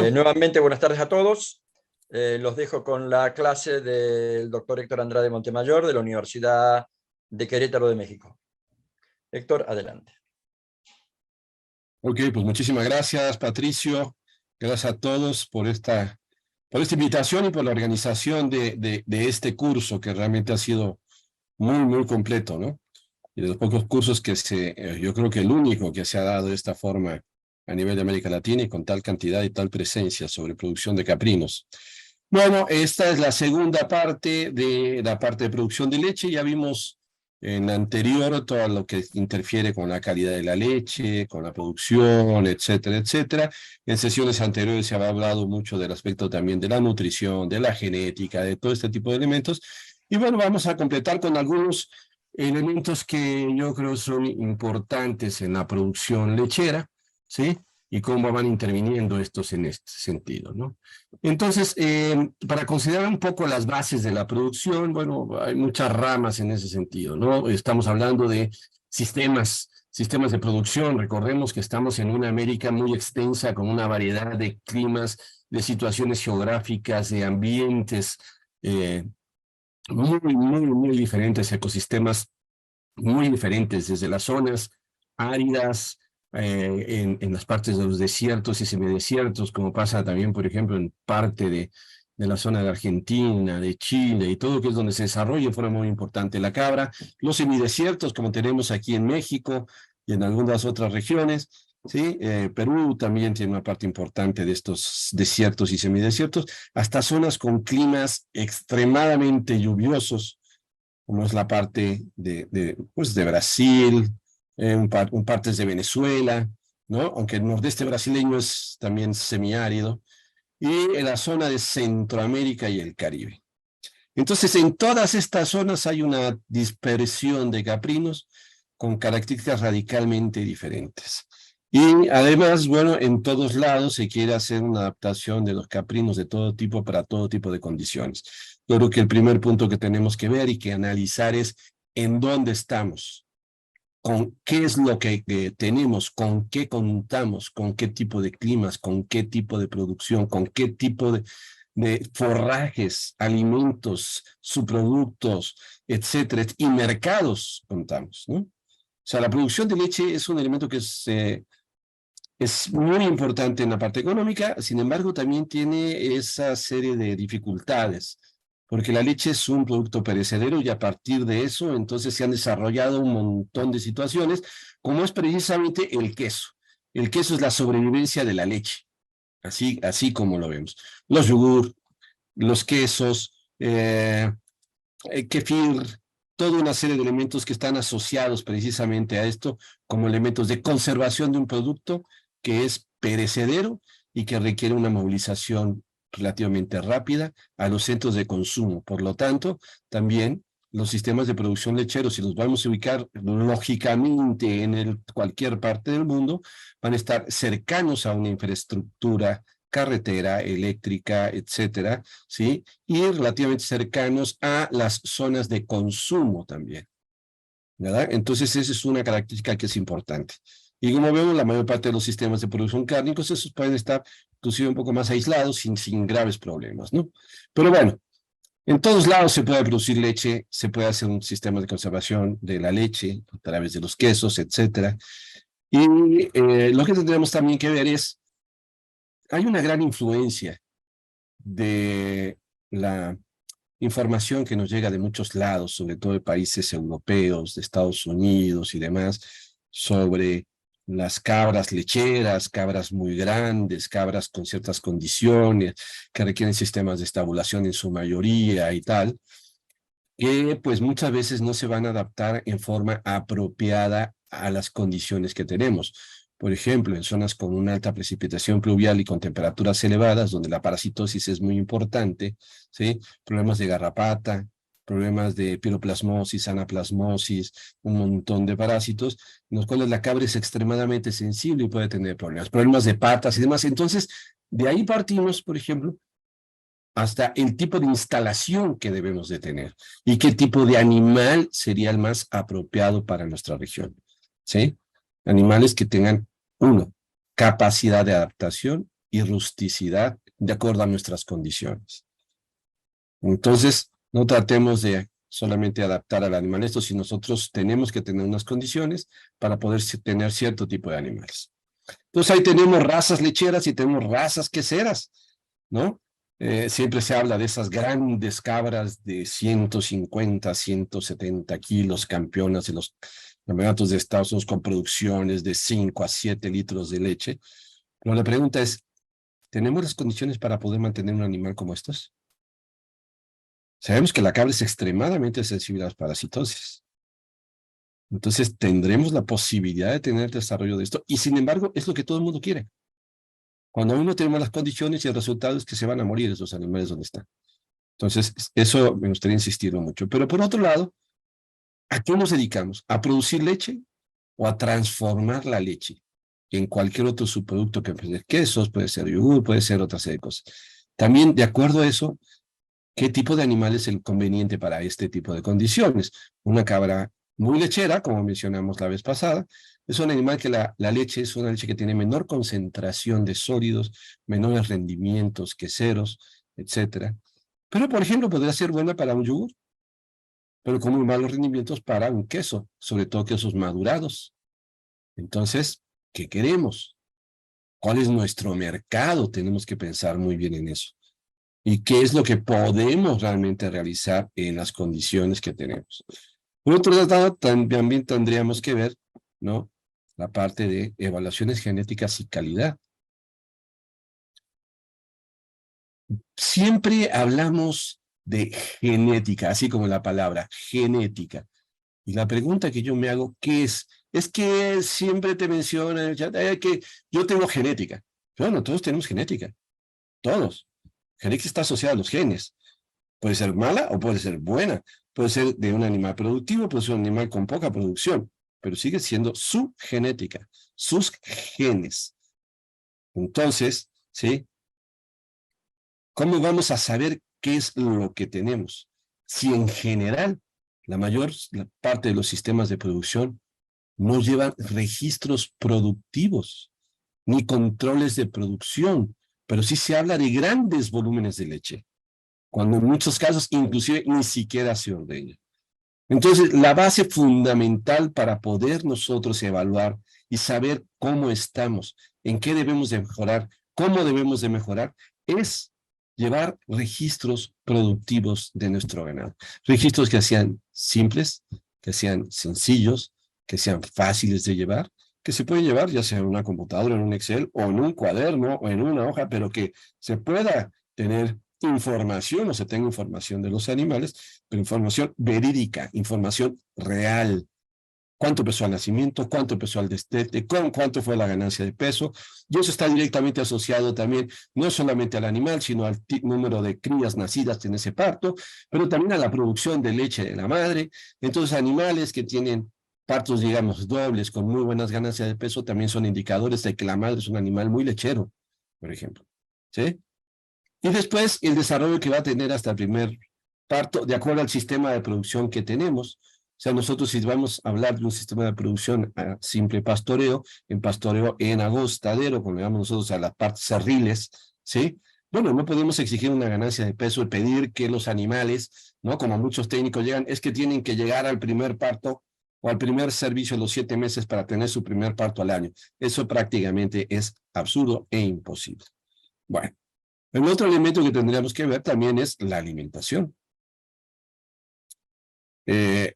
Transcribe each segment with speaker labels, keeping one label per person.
Speaker 1: Nuevamente, buenas tardes a todos. Los dejo con la clase del doctor Héctor Andrade Montemayor de la Universidad de Querétaro de México. Héctor, adelante.
Speaker 2: Ok, pues muchísimas gracias, Patricio. Gracias a todos por esta invitación y por la organización de este curso, que realmente ha sido muy completo, ¿no? Y de los pocos cursos que yo creo que el único que se ha dado de esta forma a nivel de América Latina y con tal cantidad y tal presencia sobre producción de caprinos. Bueno, esta es la segunda parte de la parte de producción de leche. Ya vimos en la anterior todo lo que interfiere con la calidad de la leche, con la producción, etcétera, etcétera. En sesiones anteriores se había hablado mucho del aspecto también de la nutrición, de la genética, de todo este tipo de elementos. Y bueno, vamos a completar con algunos elementos que yo creo son importantes en la producción lechera, ¿sí? Y cómo van interviniendo estos en este sentido, ¿no? Entonces, para considerar un poco las bases de la producción, bueno, hay muchas ramas en ese sentido, ¿no? Estamos hablando de sistemas de producción. Recordemos que estamos en una América muy extensa, con una variedad de climas, de situaciones geográficas, de ambientes muy diferentes, ecosistemas muy diferentes, desde las zonas áridas, en las partes de los desiertos y semidesiertos, como pasa también, por ejemplo, en parte de la zona de Argentina, de Chile y todo, que es donde se desarrolla de forma muy importante la cabra, los semidesiertos, como tenemos aquí en México y en algunas otras regiones, ¿sí? Perú también tiene una parte importante de estos desiertos y semidesiertos, hasta zonas con climas extremadamente lluviosos, como es la parte pues de Brasil, partes de Venezuela, ¿no? Aunque el nordeste brasileño es también semiárido, y en la zona de Centroamérica y el Caribe. Entonces, en todas estas zonas hay una dispersión de caprinos con características radicalmente diferentes. Y además, bueno, en todos lados se quiere hacer una adaptación de los caprinos de todo tipo para todo tipo de condiciones. Yo creo que el primer punto que tenemos que ver y que analizar es en dónde estamos, con qué es lo que tenemos, con qué contamos, con qué tipo de climas, con qué tipo de producción, con qué tipo de forrajes, alimentos, subproductos, etcétera, y mercados contamos, ¿no? O sea, la producción de leche es un elemento que es muy importante en la parte económica, sin embargo, también tiene esa serie de dificultades, porque la leche es un producto perecedero y a partir de eso, entonces se han desarrollado un montón de situaciones, como es precisamente el queso. El queso es la sobrevivencia de la leche, así como lo vemos. Los yogur, los quesos, kefir, toda una serie de elementos que están asociados precisamente a esto como elementos de conservación de un producto que es perecedero y que requiere una movilización relativamente rápida a los centros de consumo. Por lo tanto, también los sistemas de producción lecheros, si los vamos a ubicar lógicamente en cualquier parte del mundo, van a estar cercanos a una infraestructura carretera, eléctrica, etcétera, ¿sí? Y relativamente cercanos a las zonas de consumo también, ¿verdad? Entonces, esa es una característica que es importante. Y como vemos, la mayor parte de los sistemas de producción cárnicos, esos pueden estar inclusive un poco más aislados, sin graves problemas, ¿no? Pero bueno, en todos lados se puede producir leche, se puede hacer un sistema de conservación de la leche a través de los quesos, etcétera. Y lo que tendremos también que ver es, hay una gran influencia de la información que nos llega de muchos lados, sobre todo de países europeos, de Estados Unidos y demás, sobre las cabras lecheras, cabras muy grandes, cabras con ciertas condiciones, que requieren sistemas de estabulación en su mayoría y tal, que pues muchas veces no se van a adaptar en forma apropiada a las condiciones que tenemos. Por ejemplo, en zonas con una alta precipitación pluvial y con temperaturas elevadas, donde la parasitosis es muy importante, ¿sí? Problemas de garrapata, problemas de piroplasmosis, anaplasmosis, un montón de parásitos, en los cuales la cabra es extremadamente sensible y puede tener problemas de patas y demás. Entonces, de ahí partimos, por ejemplo, hasta el tipo de instalación que debemos de tener y qué tipo de animal sería el más apropiado para nuestra región, ¿sí? Animales que tengan, uno, capacidad de adaptación y rusticidad de acuerdo a nuestras condiciones. Entonces, no tratemos de solamente adaptar al animal esto, si nosotros tenemos que tener unas condiciones para poder tener cierto tipo de animales. Entonces ahí tenemos razas lecheras y tenemos razas queseras, ¿no? Siempre se habla de esas grandes cabras de 150, 170 kilos, campeonas de los campeonatos de Estados Unidos con producciones de 5 a 7 litros de leche. Pero la pregunta es, ¿tenemos las condiciones para poder mantener un animal como estos? Sabemos que la cabra es extremadamente sensible a las parasitosis. Entonces tendremos la posibilidad de tener el desarrollo de esto y sin embargo es lo que todo el mundo quiere. Cuando aún no tenemos las condiciones y el resultado es que se van a morir esos animales donde están. Entonces eso me gustaría insistirlo mucho. Pero por otro lado, ¿a qué nos dedicamos? ¿A producir leche o a transformar la leche en cualquier otro subproducto que puede ser quesos, puede ser yogur, puede ser otra serie de cosas? También de acuerdo a eso, ¿qué tipo de animal es el conveniente para este tipo de condiciones? Una cabra muy lechera, como mencionamos la vez pasada, es un animal que la leche es una leche que tiene menor concentración de sólidos, menores rendimientos queseros, etc. Pero, por ejemplo, podría ser buena para un yogur, pero con muy malos rendimientos para un queso, sobre todo quesos madurados. Entonces, ¿qué queremos? ¿Cuál es nuestro mercado? Tenemos que pensar muy bien en eso. ¿Y qué es lo que podemos realmente realizar en las condiciones que tenemos? Por otro lado, también tendríamos que ver, ¿no?, la parte de evaluaciones genéticas y calidad. Siempre hablamos de genética, así como la palabra genética. Y la pregunta que yo me hago, ¿qué es? Es que siempre te mencionan en el chat, que yo tengo genética. Bueno, todos tenemos genética, todos. Genética está asociada a los genes. Puede ser mala o puede ser buena. Puede ser de un animal productivo, puede ser un animal con poca producción, pero sigue siendo su genética, sus genes. Entonces, ¿sí? ¿Cómo vamos a saber qué es lo que tenemos? Si en general la parte de los sistemas de producción no llevan registros productivos ni controles de producción, pero sí se habla de grandes volúmenes de leche, cuando en muchos casos inclusive ni siquiera se ordena. Entonces, la base fundamental para poder nosotros evaluar y saber cómo estamos, en qué debemos de mejorar, cómo debemos de mejorar, es llevar registros productivos de nuestro ganado. Registros que sean simples, que sean sencillos, que sean fáciles de llevar, que se pueden llevar ya sea en una computadora, en un Excel, o en un cuaderno, o en una hoja, pero que se pueda tener información o se tenga información de los animales, pero información verídica, información real. ¿Cuánto pesó al nacimiento? ¿Cuánto pesó al destete? ¿Cuánto fue la ganancia de peso? Y eso está directamente asociado también, no solamente al animal, sino al número de crías nacidas en ese parto, pero también a la producción de leche de la madre. Entonces, animales que tienen partos, digamos, dobles, con muy buenas ganancias de peso, también son indicadores de que la madre es un animal muy lechero, por ejemplo. ¿Sí? Y después el desarrollo que va a tener hasta el primer parto, de acuerdo al sistema de producción que tenemos. O sea, nosotros si vamos a hablar de un sistema de producción a simple pastoreo, en agostadero, como llamamos nosotros a las partes cerriles, ¿sí? Bueno, no podemos exigir una ganancia de peso y pedir que los animales, ¿no?, como muchos técnicos llegan, es que tienen que llegar al primer parto o al primer servicio a los 7 meses para tener su primer parto al año. Eso prácticamente es absurdo e imposible. Bueno. El otro elemento que tendríamos que ver también es la alimentación.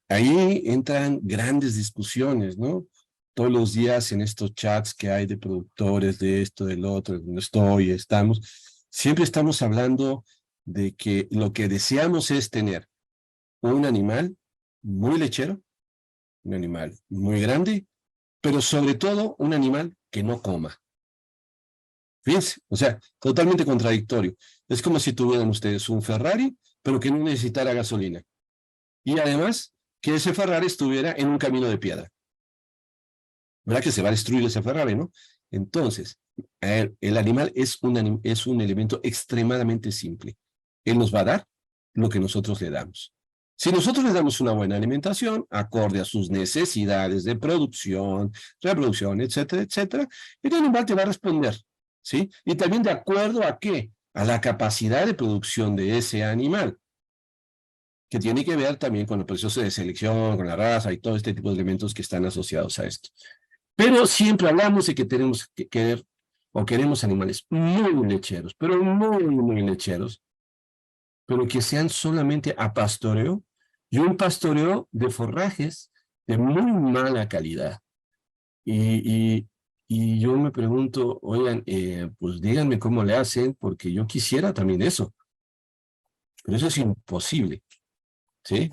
Speaker 2: Ahí entran grandes discusiones, ¿no? Todos los días en estos chats que hay de productores, de esto, del otro, donde estamos, siempre estamos hablando de que lo que deseamos es tener un animal muy lechero, un animal muy grande, pero sobre todo un animal que no coma. Fíjense, o sea, totalmente contradictorio. Es como si tuvieran ustedes un Ferrari, pero que no necesitara gasolina. Y además, que ese Ferrari estuviera en un camino de piedra. ¿Verdad que se va a destruir ese Ferrari, no? Entonces, el animal es un elemento extremadamente simple. Él nos va a dar lo que nosotros le damos. Si nosotros le damos una buena alimentación, acorde a sus necesidades de producción, reproducción, etcétera, etcétera, el animal te va a responder. ¿sí? Y también de acuerdo a qué, a la capacidad de producción de ese animal, que tiene que ver también con el proceso de selección, con la raza y todo este tipo de elementos que están asociados a esto. Pero siempre hablamos de que tenemos que querer o queremos animales muy lecheros, pero muy lecheros, pero que sean solamente a pastoreo y un pastoreo de forrajes de muy mala calidad. Y, y, y yo me pregunto, oigan, pues díganme cómo le hacen, porque yo quisiera también eso, pero eso es imposible, ¿sí?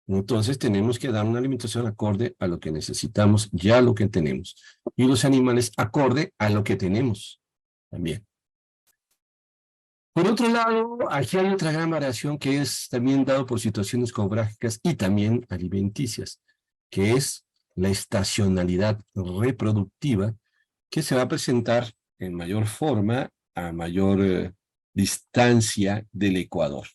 Speaker 2: Entonces tenemos que dar una alimentación acorde a lo que necesitamos, ya lo que tenemos. Y los animales acorde a lo que tenemos también. Por otro lado, aquí hay otra gran variación que es también dado por situaciones geográficas y también alimenticias, que es la estacionalidad reproductiva, que se va a presentar en mayor forma a mayor distancia del ecuador.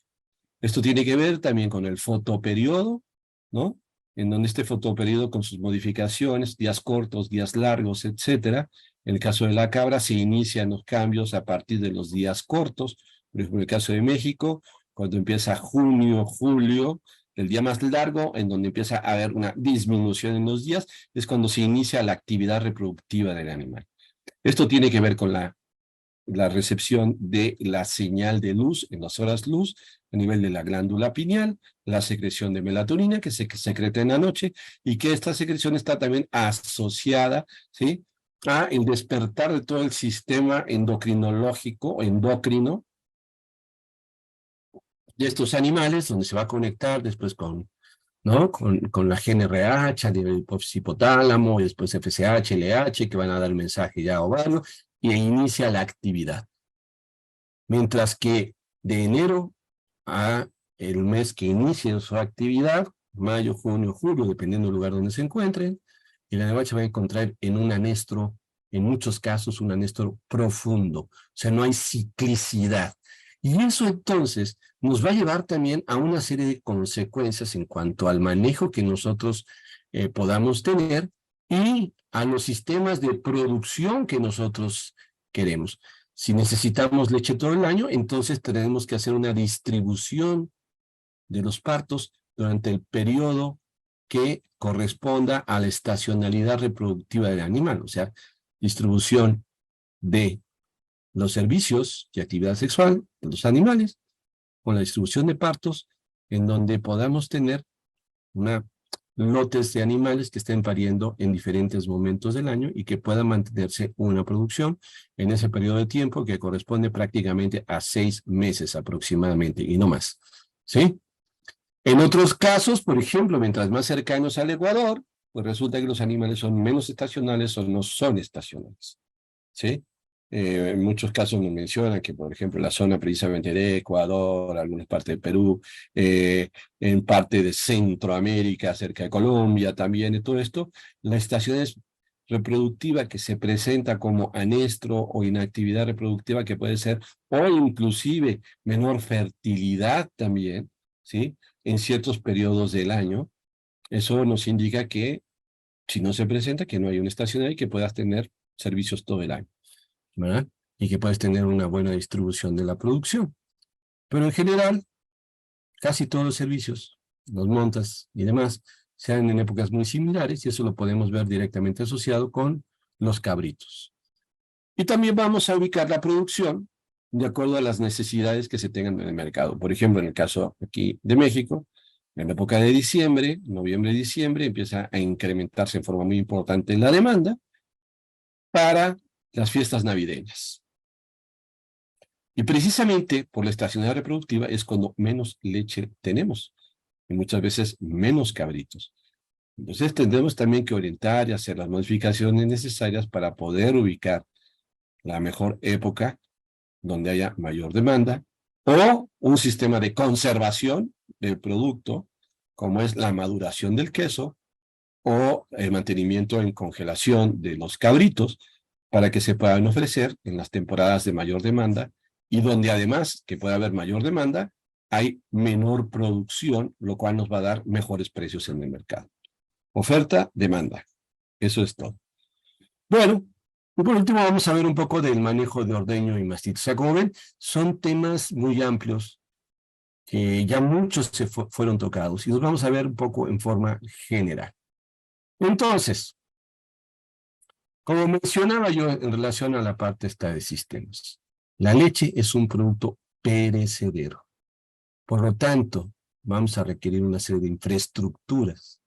Speaker 2: Esto tiene que ver también con el fotoperiodo, ¿no? En donde este fotoperiodo con sus modificaciones, días cortos, días largos, etcétera. En el caso de la cabra se inician los cambios a partir de los días cortos. Por ejemplo, en el caso de México, cuando empieza junio, julio, el día más largo, en donde empieza a haber una disminución en los días, es cuando se inicia la actividad reproductiva del animal. Esto tiene que ver con la recepción de la señal de luz en las horas luz a nivel de la glándula pineal, la secreción de melatonina que se secreta en la noche y que esta secreción está también asociada, ¿sí?, a el despertar de todo el sistema endocrinológico, endocrino de estos animales, donde se va a conectar después con, ¿no?, con la GNRH, a nivel hipotálamo, y después FSH, LH, que van a dar el mensaje ya ovario, y inicia la actividad. Mientras que de enero a el mes que inicie su actividad, mayo, junio, julio, dependiendo del lugar donde se encuentren, el animal se va a encontrar en un anestro, en muchos casos un anestro profundo, o sea, no hay ciclicidad. Y eso entonces nos va a llevar también a una serie de consecuencias en cuanto al manejo que nosotros podamos tener y a los sistemas de producción que nosotros queremos. Si necesitamos leche todo el año, entonces tenemos que hacer una distribución de los partos durante el periodo que corresponda a la estacionalidad reproductiva del animal, o sea, distribución de los servicios de actividad sexual de los animales con la distribución de partos en donde podamos tener lotes de animales que estén pariendo en diferentes momentos del año y que pueda mantenerse una producción en ese periodo de tiempo que corresponde prácticamente a 6 meses aproximadamente y no más, ¿sí? En otros casos, por ejemplo, mientras más cercanos al Ecuador, pues resulta que los animales son menos estacionales o no son estacionales, ¿sí? En muchos casos nos mencionan que, por ejemplo, la zona precisamente de Ecuador, algunas partes de Perú, en parte de Centroamérica, cerca de Colombia también, y todo esto, la estación reproductiva que se presenta como anestro o inactividad reproductiva que puede ser, o inclusive menor fertilidad también, ¿sí?, en ciertos periodos del año, eso nos indica que si no se presenta, que no hay una estación y que puedas tener servicios todo el año, ¿verdad? Y que puedes tener una buena distribución de la producción. Pero en general, casi todos los servicios, los montas y demás, se dan en épocas muy similares y eso lo podemos ver directamente asociado con los cabritos. Y también vamos a ubicar la producción de acuerdo a las necesidades que se tengan en el mercado. Por ejemplo, en el caso aquí de México, en la época de diciembre, noviembre y diciembre, empieza a incrementarse en forma muy importante la demanda para las fiestas navideñas. Y precisamente por la estacionalidad reproductiva es cuando menos leche tenemos y muchas veces menos cabritos. Entonces tendremos también que orientar y hacer las modificaciones necesarias para poder ubicar la mejor época donde haya mayor demanda o un sistema de conservación del producto como es la maduración del queso o el mantenimiento en congelación de los cabritos para que se puedan ofrecer en las temporadas de mayor demanda y donde además que pueda haber mayor demanda, hay menor producción, lo cual nos va a dar mejores precios en el mercado. Oferta, demanda. Eso es todo. Bueno, Y por último vamos a ver un poco del manejo de ordeño y mastito. O sea, como ven, son temas muy amplios que ya muchos fueron tocados y los vamos a ver un poco en forma general. Entonces, como mencionaba yo en relación a la parte esta de sistemas, la leche es un producto perecedero. Por lo tanto, vamos a requerir una serie de infraestructuras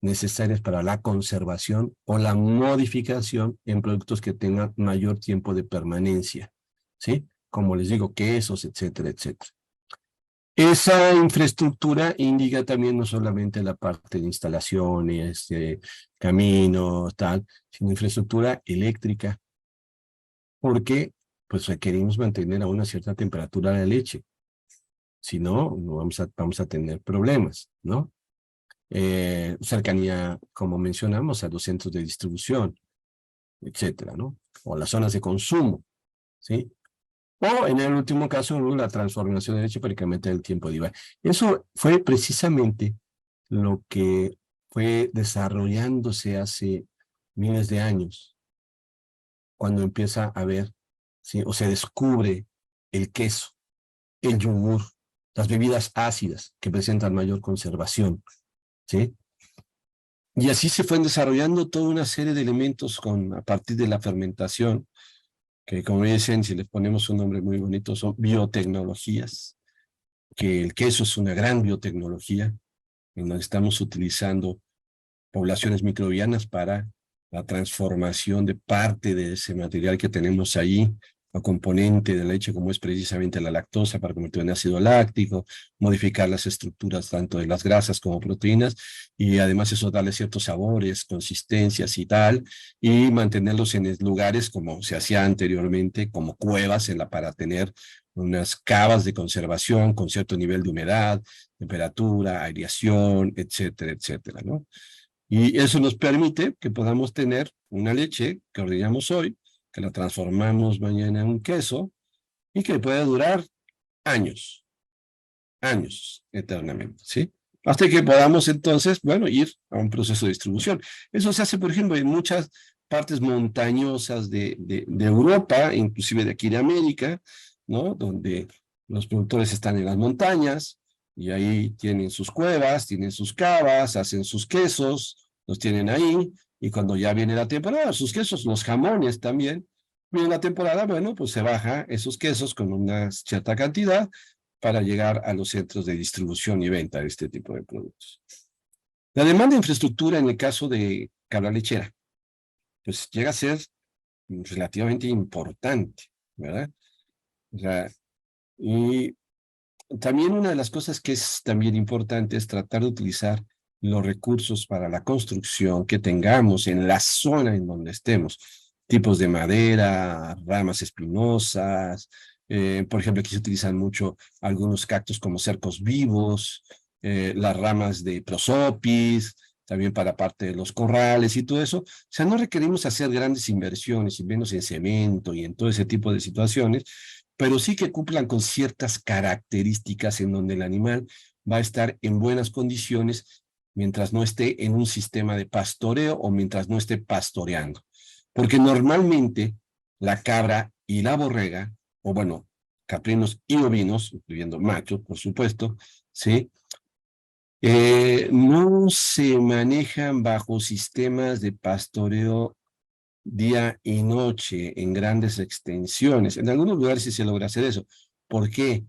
Speaker 2: necesarias para la conservación o la modificación en productos que tengan mayor tiempo de permanencia, ¿sí? Como les digo, quesos, etcétera, etcétera. Esa infraestructura indica también no solamente la parte de instalaciones, caminos, tal, sino infraestructura eléctrica, porque pues requerimos mantener a una cierta temperatura la leche. Si no, no vamos a tener problemas, ¿no? Cercanía, como mencionamos, a los centros de distribución, etcétera, ¿no? O las zonas de consumo, ¿sí? O en el último caso, la transformación de leche para incrementar el tiempo de vida. Eso fue precisamente lo que fue desarrollándose hace miles de años, cuando empieza a haber, ¿sí? O se descubre el queso, el yogur, las bebidas ácidas que presentan mayor conservación, ¿sí? Y así se fue desarrollando toda una serie de elementos a partir de la fermentación, que como dicen, si les ponemos un nombre muy bonito, son biotecnologías, que el queso es una gran biotecnología, en donde estamos utilizando poblaciones microbianas para la transformación de parte de ese material que tenemos ahí, o componente de la leche como es precisamente la lactosa para convertirlo en ácido láctico, modificar las estructuras tanto de las grasas como proteínas y además eso darle ciertos sabores, consistencias y tal, y mantenerlos en lugares como se hacía anteriormente, como cuevas para tener unas cavas de conservación con cierto nivel de humedad, temperatura, aireación, etcétera, etcétera, ¿no? Y eso nos permite que podamos tener una leche que ordeñamos hoy, que la transformamos mañana en un queso y que puede durar años, años, eternamente, ¿sí? Hasta que podamos entonces, bueno, ir a un proceso de distribución. Eso se hace, por ejemplo, en muchas partes montañosas de Europa, inclusive de aquí de América, ¿no? Donde los productores están en las montañas y ahí tienen sus cuevas, tienen sus cavas, hacen sus quesos, los tienen ahí y cuando ya viene la temporada, sus quesos, los jamones también, viene la temporada, bueno, pues se baja esos quesos con una cierta cantidad para llegar a los centros de distribución y venta de este tipo de productos. La demanda de infraestructura en el caso de cabra lechera, pues llega a ser relativamente importante, ¿verdad? O sea, y también una de las cosas que es también importante es tratar de utilizar los recursos para la construcción que tengamos en la zona en donde estemos. Tipos de madera, ramas espinosas. Por ejemplo, aquí se utilizan mucho algunos cactus como cercos vivos, las ramas de prosopis, también para parte de los corrales y todo eso. O sea, no requerimos hacer grandes inversiones, y menos en cemento y en todo ese tipo de situaciones, pero sí que cumplan con ciertas características en donde el animal va a estar en buenas condiciones mientras no esté en un sistema de pastoreo o mientras no esté pastoreando. Porque normalmente la cabra y la borrega, o bueno, caprinos y ovinos, incluyendo machos, por supuesto, ¿sí? No se manejan bajo sistemas de pastoreo día y noche en grandes extensiones. En algunos lugares sí se logra hacer eso. ¿Por qué?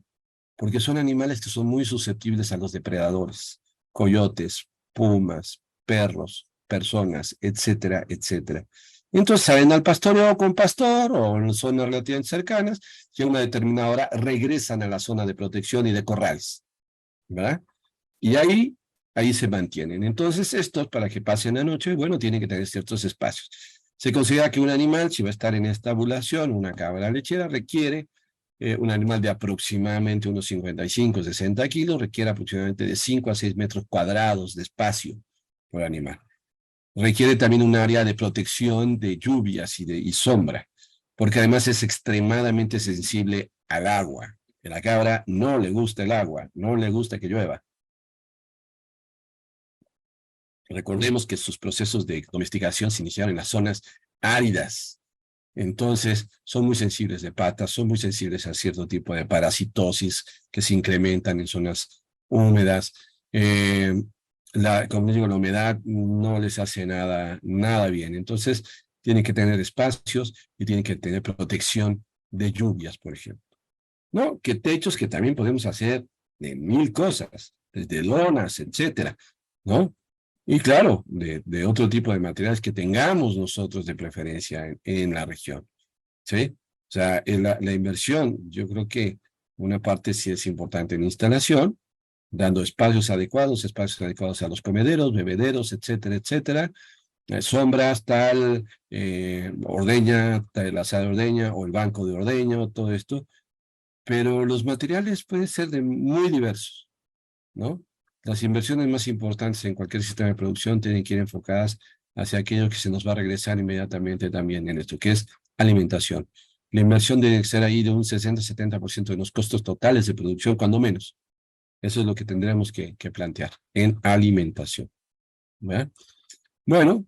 Speaker 2: Porque son animales que son muy susceptibles a los depredadores, coyotes, pumas, perros, personas, etcétera, etcétera. Entonces salen al pastoreo con pastor o en zonas relativamente cercanas y a una determinada hora regresan a la zona de protección y de corrales, ¿verdad? Y ahí se mantienen. Entonces estos, para que pasen la noche, bueno, tienen que tener ciertos espacios. Se considera que un animal, si va a estar en esta ovulación, una cabra lechera, requiere un animal de aproximadamente unos 55, 60 kilos, requiere aproximadamente de 5 a 6 metros cuadrados de espacio por animal. Requiere también un área de protección de lluvias y sombra, porque además es extremadamente sensible al agua. A la cabra no le gusta el agua, no le gusta que llueva. Recordemos que sus procesos de domesticación se iniciaron en las zonas áridas, Entonces, son muy sensibles de patas, son muy sensibles a cierto tipo de parasitosis que se incrementan en zonas húmedas. Como les digo, la humedad no les hace nada bien. Entonces, tienen que tener espacios y tienen que tener protección de lluvias, por ejemplo. ¿No? Que techos que también podemos hacer de mil cosas, desde lonas, etcétera, ¿no? Y claro, de otro tipo de materiales que tengamos nosotros de preferencia en la región, ¿sí? O sea, la inversión, yo creo que una parte sí es importante en instalación, dando espacios adecuados a los comederos, bebederos, etcétera, etcétera, sombras, ordeña, tal, la sala de ordeña o el banco de ordeño, todo esto, pero los materiales pueden ser de muy diversos, ¿no? Las inversiones más importantes en cualquier sistema de producción tienen que ir enfocadas hacia aquello que se nos va a regresar inmediatamente también en esto, que es alimentación. La inversión debe ser ahí de un 60-70% de los costos totales de producción, cuando menos. Eso es lo que tendremos que plantear en alimentación, ¿verdad? Bueno,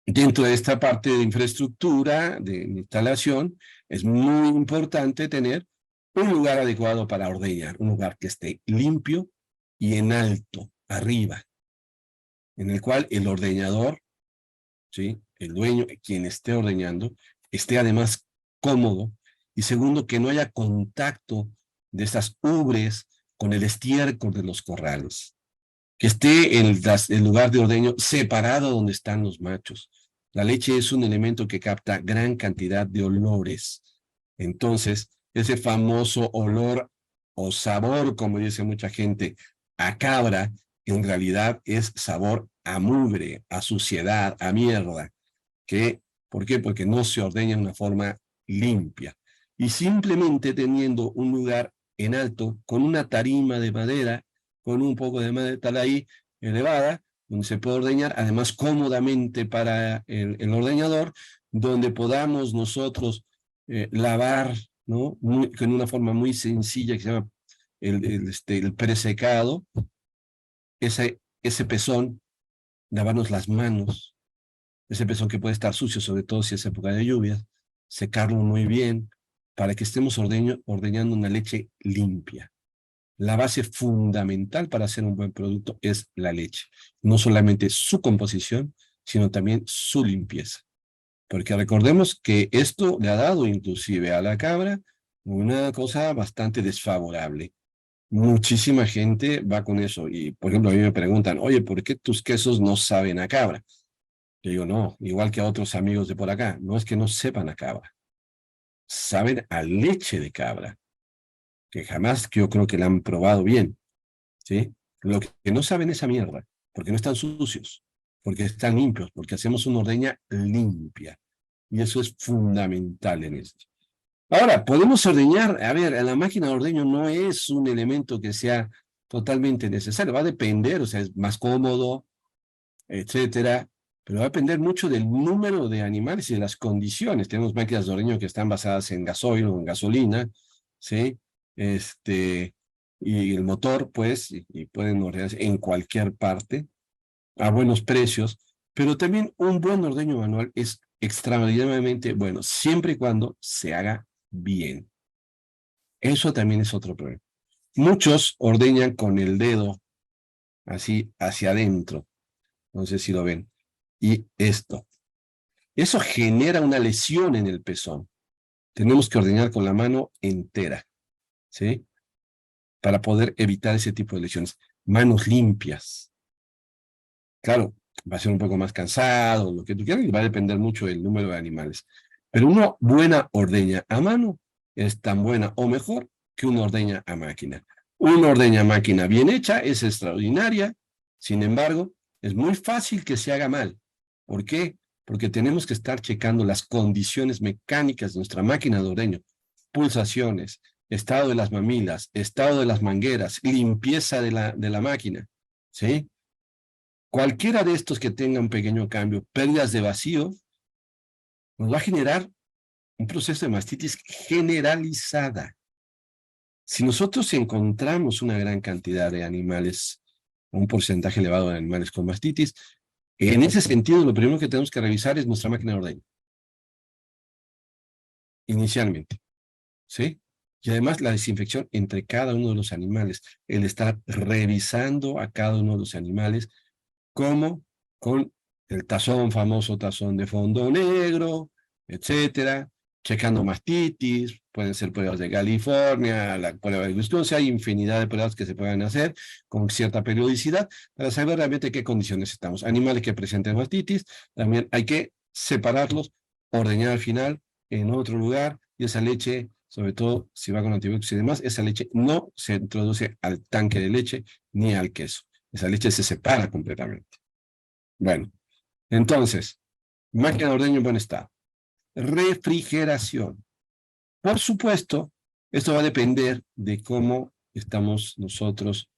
Speaker 2: dentro de esta parte de infraestructura, de instalación, es muy importante tener un lugar adecuado para ordeñar, un lugar que esté limpio y en alto, arriba, en el cual el ordeñador, ¿sí?, el dueño, quien esté ordeñando, esté además cómodo, y segundo, que no haya contacto de estas ubres con el estiércol de los corrales, que esté el lugar de ordeño separado donde están los machos. La leche es un elemento que capta gran cantidad de olores. Entonces, ese famoso olor o sabor, como dice mucha gente, a cabra, en realidad es sabor a mugre, a suciedad, a mierda. ¿Por qué? Porque no se ordeña de una forma limpia. Y simplemente teniendo un lugar en alto, con una tarima de madera, con un poco de madera tal ahí elevada, donde se puede ordeñar, además cómodamente para el ordeñador, donde podamos nosotros lavar, ¿no? Con una forma muy sencilla que se llama el presecado, ese pezón, lavarnos las manos, ese pezón que puede estar sucio, sobre todo si es época de lluvias, secarlo muy bien, para que estemos ordeñando una leche limpia. La base fundamental para hacer un buen producto es la leche. No solamente su composición, sino también su limpieza. Porque recordemos que esto le ha dado inclusive a la cabra una cosa bastante desfavorable. Muchísima gente va con eso. Y, por ejemplo, a mí me preguntan, oye, ¿por qué tus quesos no saben a cabra? Yo digo, no, igual que a otros amigos de por acá. No es que no sepan a cabra. Saben a leche de cabra, que jamás yo creo que la han probado bien. ¿Sí? Lo que no saben es a mierda, porque no están sucios, porque están limpios, porque hacemos una ordeña limpia. Y eso es fundamental en esto. Ahora, podemos ordeñar, a ver, la máquina de ordeño no es un elemento que sea totalmente necesario, va a depender, o sea, es más cómodo, etcétera, pero va a depender mucho del número de animales y de las condiciones. Tenemos máquinas de ordeño que están basadas en gasoil o en gasolina, ¿sí? Y el motor, pues, y pueden ordeñarse en cualquier parte, a buenos precios, pero también un buen ordeño manual es extraordinariamente bueno, siempre y cuando se haga bien. Eso también es otro problema. Muchos ordeñan con el dedo así hacia adentro, no sé si lo ven, y eso genera una lesión en el pezón. Tenemos que ordeñar con la mano entera, ¿sí? Para poder evitar ese tipo de lesiones. Manos limpias. Claro, va a ser un poco más cansado, lo que tú quieras, y va a depender mucho del número de animales. Pero una buena ordeña a mano es tan buena o mejor que una ordeña a máquina. Una ordeña a máquina bien hecha es extraordinaria, sin embargo, es muy fácil que se haga mal. ¿Por qué? Porque tenemos que estar checando las condiciones mecánicas de nuestra máquina de ordeño, pulsaciones, estado de las mamilas, estado de las mangueras, limpieza de la máquina, ¿sí? Cualquiera de estos que tenga un pequeño cambio, pérdidas de vacío, nos va a generar un proceso de mastitis generalizada. Si nosotros encontramos una gran cantidad de animales, un porcentaje elevado de animales con mastitis, en ese sentido, lo primero que tenemos que revisar es nuestra máquina de ordeño. inicialmente, ¿sí? Y además la desinfección entre cada uno de los animales, el estar revisando a cada uno de los animales, como con el tazón, famoso tazón de fondo negro, etcétera, checando mastitis, pueden ser pruebas de California, la prueba de Wisconsin, hay infinidad de pruebas que se pueden hacer con cierta periodicidad para saber realmente qué condiciones estamos. Animales que presenten mastitis, también hay que separarlos, ordeñar al final en otro lugar, y esa leche, sobre todo si va con antibióticos y demás, esa leche no se introduce al tanque de leche ni al queso. Esa leche se separa completamente. Bueno, entonces, máquina de ordeño en buen estado. Refrigeración. Por supuesto, esto va a depender de cómo estamos nosotros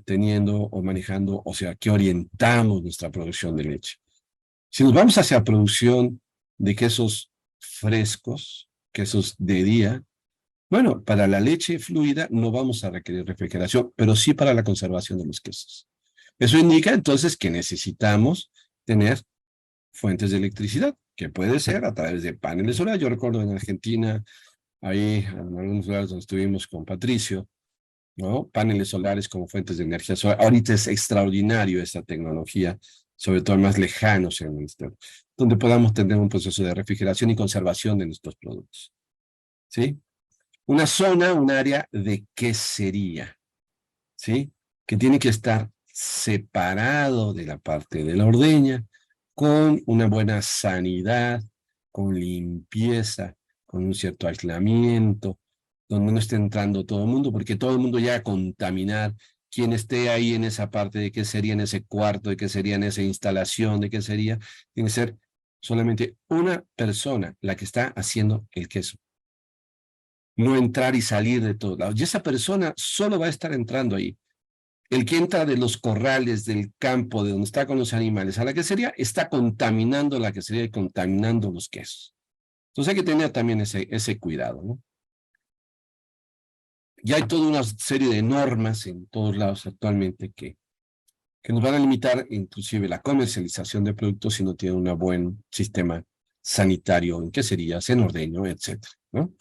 Speaker 2: teniendo o manejando, o sea, qué orientamos nuestra producción de leche. Si nos vamos hacia producción de quesos frescos, quesos de día, bueno, para la leche fluida no vamos a requerir refrigeración, pero sí para la conservación de los quesos. Eso indica entonces que necesitamos tener fuentes de electricidad, que puede ser a través de paneles solares. Yo recuerdo en Argentina, ahí en algunos lugares donde estuvimos con Patricio, ¿no? Paneles solares como fuentes de energía solar. Ahorita es extraordinario esta tecnología, sobre todo más lejanos en el exterior, donde podamos tener un proceso de refrigeración y conservación de nuestros productos. ¿Sí? Una zona, un área de quesería, ¿sí? Que tiene que estar separado de la parte de la ordeña, con una buena sanidad, con limpieza, con un cierto aislamiento, donde no esté entrando todo el mundo, porque todo el mundo ya a contaminar, quien esté ahí en esa parte de quesería, en ese cuarto de quesería, en esa instalación de quesería, tiene que ser solamente una persona la que está haciendo el queso. No entrar y salir de todos lados. Y esa persona solo va a estar entrando ahí. El que entra de los corrales, del campo, de donde está con los animales a la quesería, está contaminando la quesería y contaminando los quesos. Entonces hay que tener también ese cuidado, ¿no? Y hay toda una serie de normas en todos lados actualmente que nos van a limitar inclusive la comercialización de productos si no tienen un buen sistema sanitario en queserías, en ordeño, etcétera, ¿no?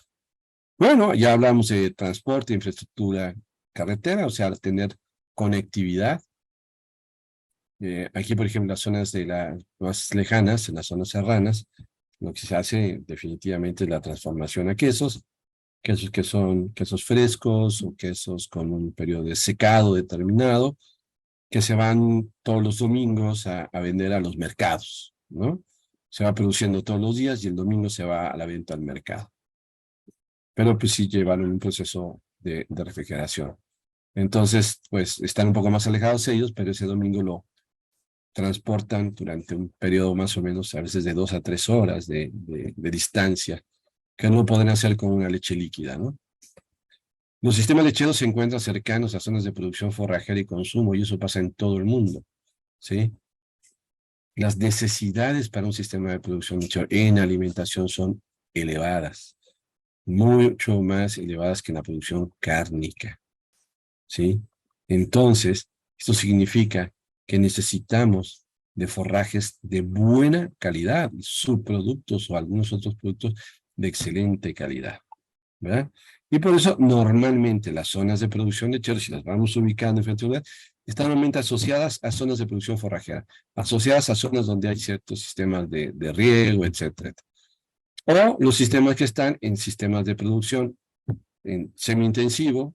Speaker 2: Bueno, ya hablamos de transporte, infraestructura carretera, o sea, tener conectividad. Aquí, por ejemplo, en las zonas de las más lejanas, en las zonas serranas, lo que se hace definitivamente es la transformación a quesos, quesos que son quesos frescos o quesos con un periodo de secado determinado, que se van todos los domingos a vender a los mercados, ¿no? Se va produciendo todos los días y el domingo se va a la venta al mercado. Pero pues sí llevan un proceso de refrigeración. Entonces, pues están un poco más alejados ellos, pero ese domingo lo transportan durante un periodo más o menos, a veces de 2 a 3 horas de distancia, que no pueden hacer con una leche líquida, ¿no? Los sistemas lecheros se encuentran cercanos a zonas de producción forrajera y consumo, y eso pasa en todo el mundo, ¿sí? Las necesidades para un sistema de producción lechero en alimentación son elevadas, mucho más elevadas que en la producción cárnica, ¿sí? Entonces, esto significa que necesitamos de forrajes de buena calidad, subproductos o algunos otros productos de excelente calidad, ¿verdad? Y por eso normalmente las zonas de producción lechera, si las vamos ubicando en frente, están normalmente asociadas a zonas de producción forrajera, asociadas a zonas donde hay ciertos sistemas de riego, etcétera. O los sistemas que están en sistemas de producción en semi-intensivo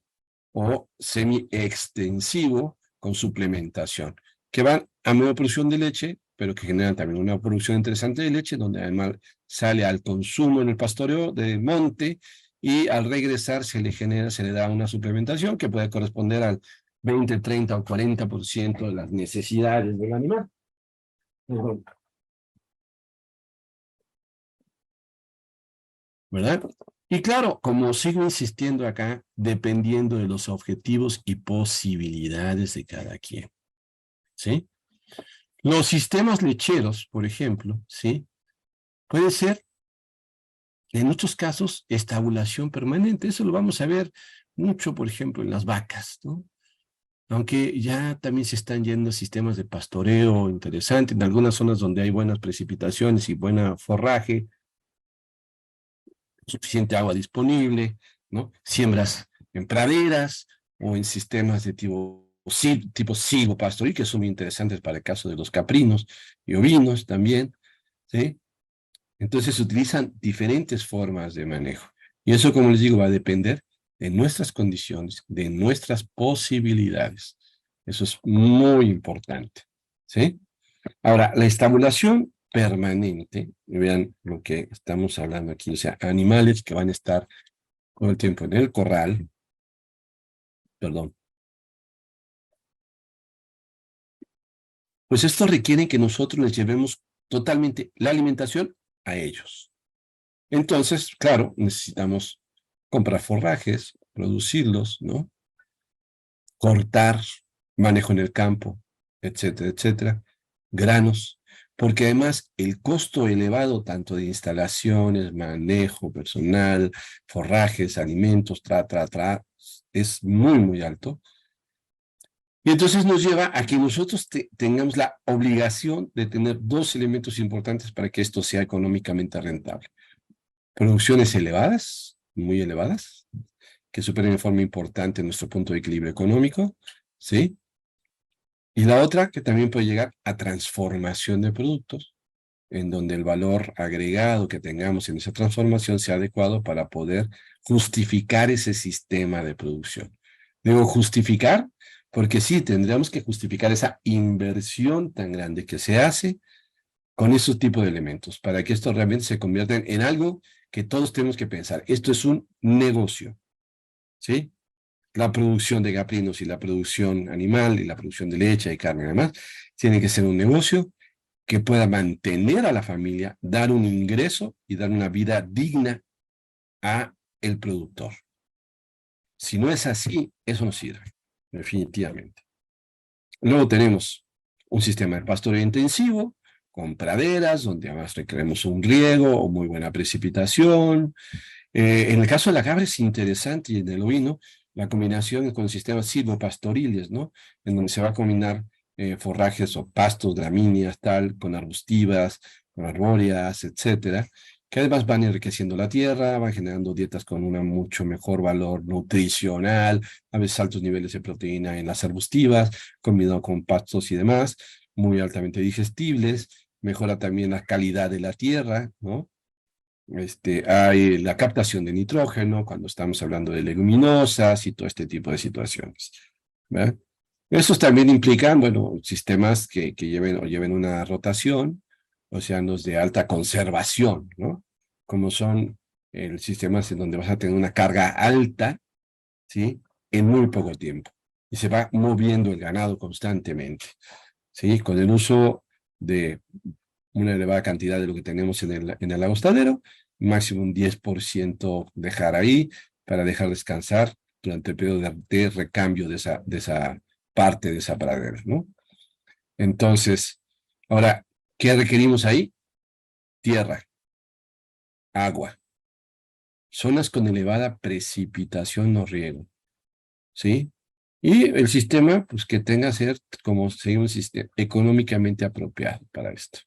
Speaker 2: o semi-extensivo con suplementación, que van a nueva producción de leche, pero que generan también una producción interesante de leche, donde además sale al consumo en el pastoreo de monte y al regresar se le da una suplementación que puede corresponder al 20, 30 o 40% de las necesidades del animal. ¿Verdad? Y claro, como sigo insistiendo acá, dependiendo de los objetivos y posibilidades de cada quien, ¿sí? Los sistemas lecheros, por ejemplo, ¿sí? Puede ser, en muchos casos, estabulación permanente. Eso lo vamos a ver mucho, por ejemplo, en las vacas, ¿no? Aunque ya también se están yendo a sistemas de pastoreo interesante, en algunas zonas donde hay buenas precipitaciones y buena forraje, suficiente agua disponible, ¿no? Siembras en praderas o en sistemas de tipo silvopastoril, que son muy interesantes para el caso de los caprinos y ovinos también, ¿sí? Entonces se utilizan diferentes formas de manejo. Y eso, como les digo, va a depender de nuestras condiciones, de nuestras posibilidades. Eso es muy importante, ¿sí? Ahora, la estabulación permanente, vean lo que estamos hablando aquí, o sea, animales que van a estar todo el tiempo en el corral, perdón, pues esto requiere que nosotros les llevemos totalmente la alimentación a ellos. Entonces, claro, necesitamos comprar forrajes, producirlos, ¿no? Cortar, manejo en el campo, etcétera, etcétera, granos, porque además el costo elevado tanto de instalaciones, manejo personal, forrajes, alimentos, es muy, muy alto. Y entonces nos lleva a que nosotros tengamos la obligación de tener dos elementos importantes para que esto sea económicamente rentable. Producciones elevadas, muy elevadas, que superen en forma importante nuestro punto de equilibrio económico, ¿sí? Y la otra, que también puede llegar a transformación de productos, en donde el valor agregado que tengamos en esa transformación sea adecuado para poder justificar ese sistema de producción. Digo justificar, porque sí, tendríamos que justificar esa inversión tan grande que se hace con esos tipos de elementos, para que esto realmente se convierta en algo que todos tenemos que pensar. Esto es un negocio, ¿sí? La producción de caprinos y la producción animal y la producción de leche y carne y demás, tiene que ser un negocio que pueda mantener a la familia, dar un ingreso y dar una vida digna a el productor. Si no es así, eso no sirve, definitivamente. Luego tenemos un sistema de pastoreo intensivo, con praderas, donde además requeremos un riego o muy buena precipitación. En el caso de la cabra es interesante y en el ovino, la combinación con sistemas silvopastoriles, ¿no? En donde se va a combinar forrajes o pastos, gramíneas, tal, con arbustivas, con arbóreas, etcétera, que además van enriqueciendo la tierra, van generando dietas con un mucho mejor valor nutricional, a veces altos niveles de proteína en las arbustivas, combinado con pastos y demás, muy altamente digestibles, mejora también la calidad de la tierra, ¿no? Hay la captación de nitrógeno cuando estamos hablando de leguminosas y todo este tipo de situaciones, ¿verdad? Esos también implican, bueno, sistemas que lleven una rotación, océanos de alta conservación, ¿no? Como son sistemas en donde vas a tener una carga alta, ¿sí? En muy poco tiempo. Y se va moviendo el ganado constantemente, ¿sí? Con el uso de una elevada cantidad de lo que tenemos en el agostadero, máximo un 10% dejar ahí para dejar descansar durante el periodo de recambio de esa parte de esa pradera, ¿no? Entonces, ahora, ¿qué requerimos ahí? Tierra, agua, zonas con elevada precipitación o riego, ¿sí? Y el sistema, pues que tenga que ser como sea un sistema económicamente apropiado para esto.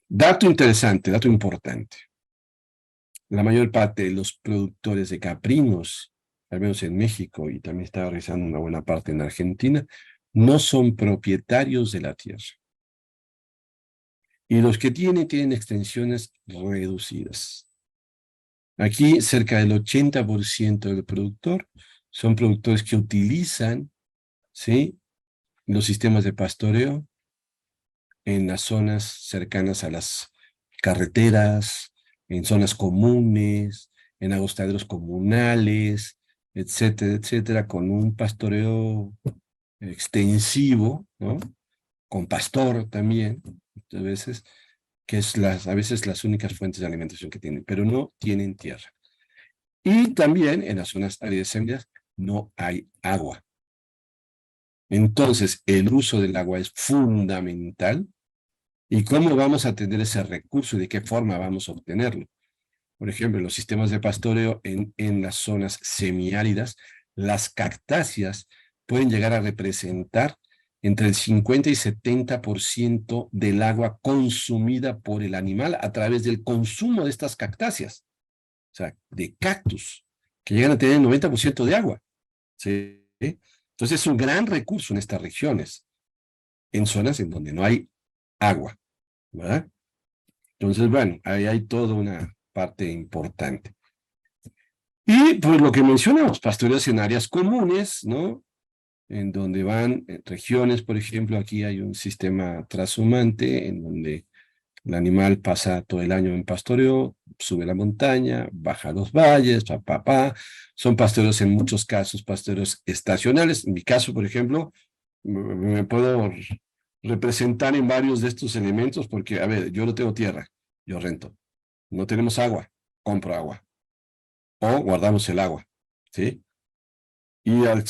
Speaker 2: Dato interesante, dato importante. La mayor parte de los productores de caprinos, al menos en México y también estaba realizando una buena parte en Argentina, no son propietarios de la tierra. Y los que tienen extensiones reducidas. Aquí cerca del 80% del productor son productores que utilizan, ¿sí?, los sistemas de pastoreo en las zonas cercanas a las carreteras, en zonas comunes, en agostaderos comunales, etcétera, etcétera, con un pastoreo extensivo, ¿no? Con pastor también, muchas veces, que es a veces las únicas fuentes de alimentación que tienen, pero no tienen tierra. Y también en las zonas áridas no hay agua. Entonces, el uso del agua es fundamental. ¿Y cómo vamos a tener ese recurso y de qué forma vamos a obtenerlo? Por ejemplo, los sistemas de pastoreo en las zonas semiáridas, las cactáceas pueden llegar a representar entre el 50 y 70% del agua consumida por el animal a través del consumo de estas cactáceas, o sea, de cactus, que llegan a tener el 90% de agua. ¿Sí? Entonces es un gran recurso en estas regiones, en zonas en donde no hay agua, ¿verdad? Entonces, bueno, ahí hay toda una parte importante. Y pues lo que mencionamos, pastoreos en áreas comunes, ¿no? En donde van regiones, por ejemplo, aquí hay un sistema trashumante en donde el animal pasa todo el año en pastoreo, sube la montaña, baja los valles, Son pastoreos en muchos casos, pastoreos estacionales. En mi caso, por ejemplo, me puedo representar en varios de estos elementos porque, a ver, yo no tengo tierra, yo rento. No tenemos agua, compro agua. O guardamos el agua, ¿sí? Y al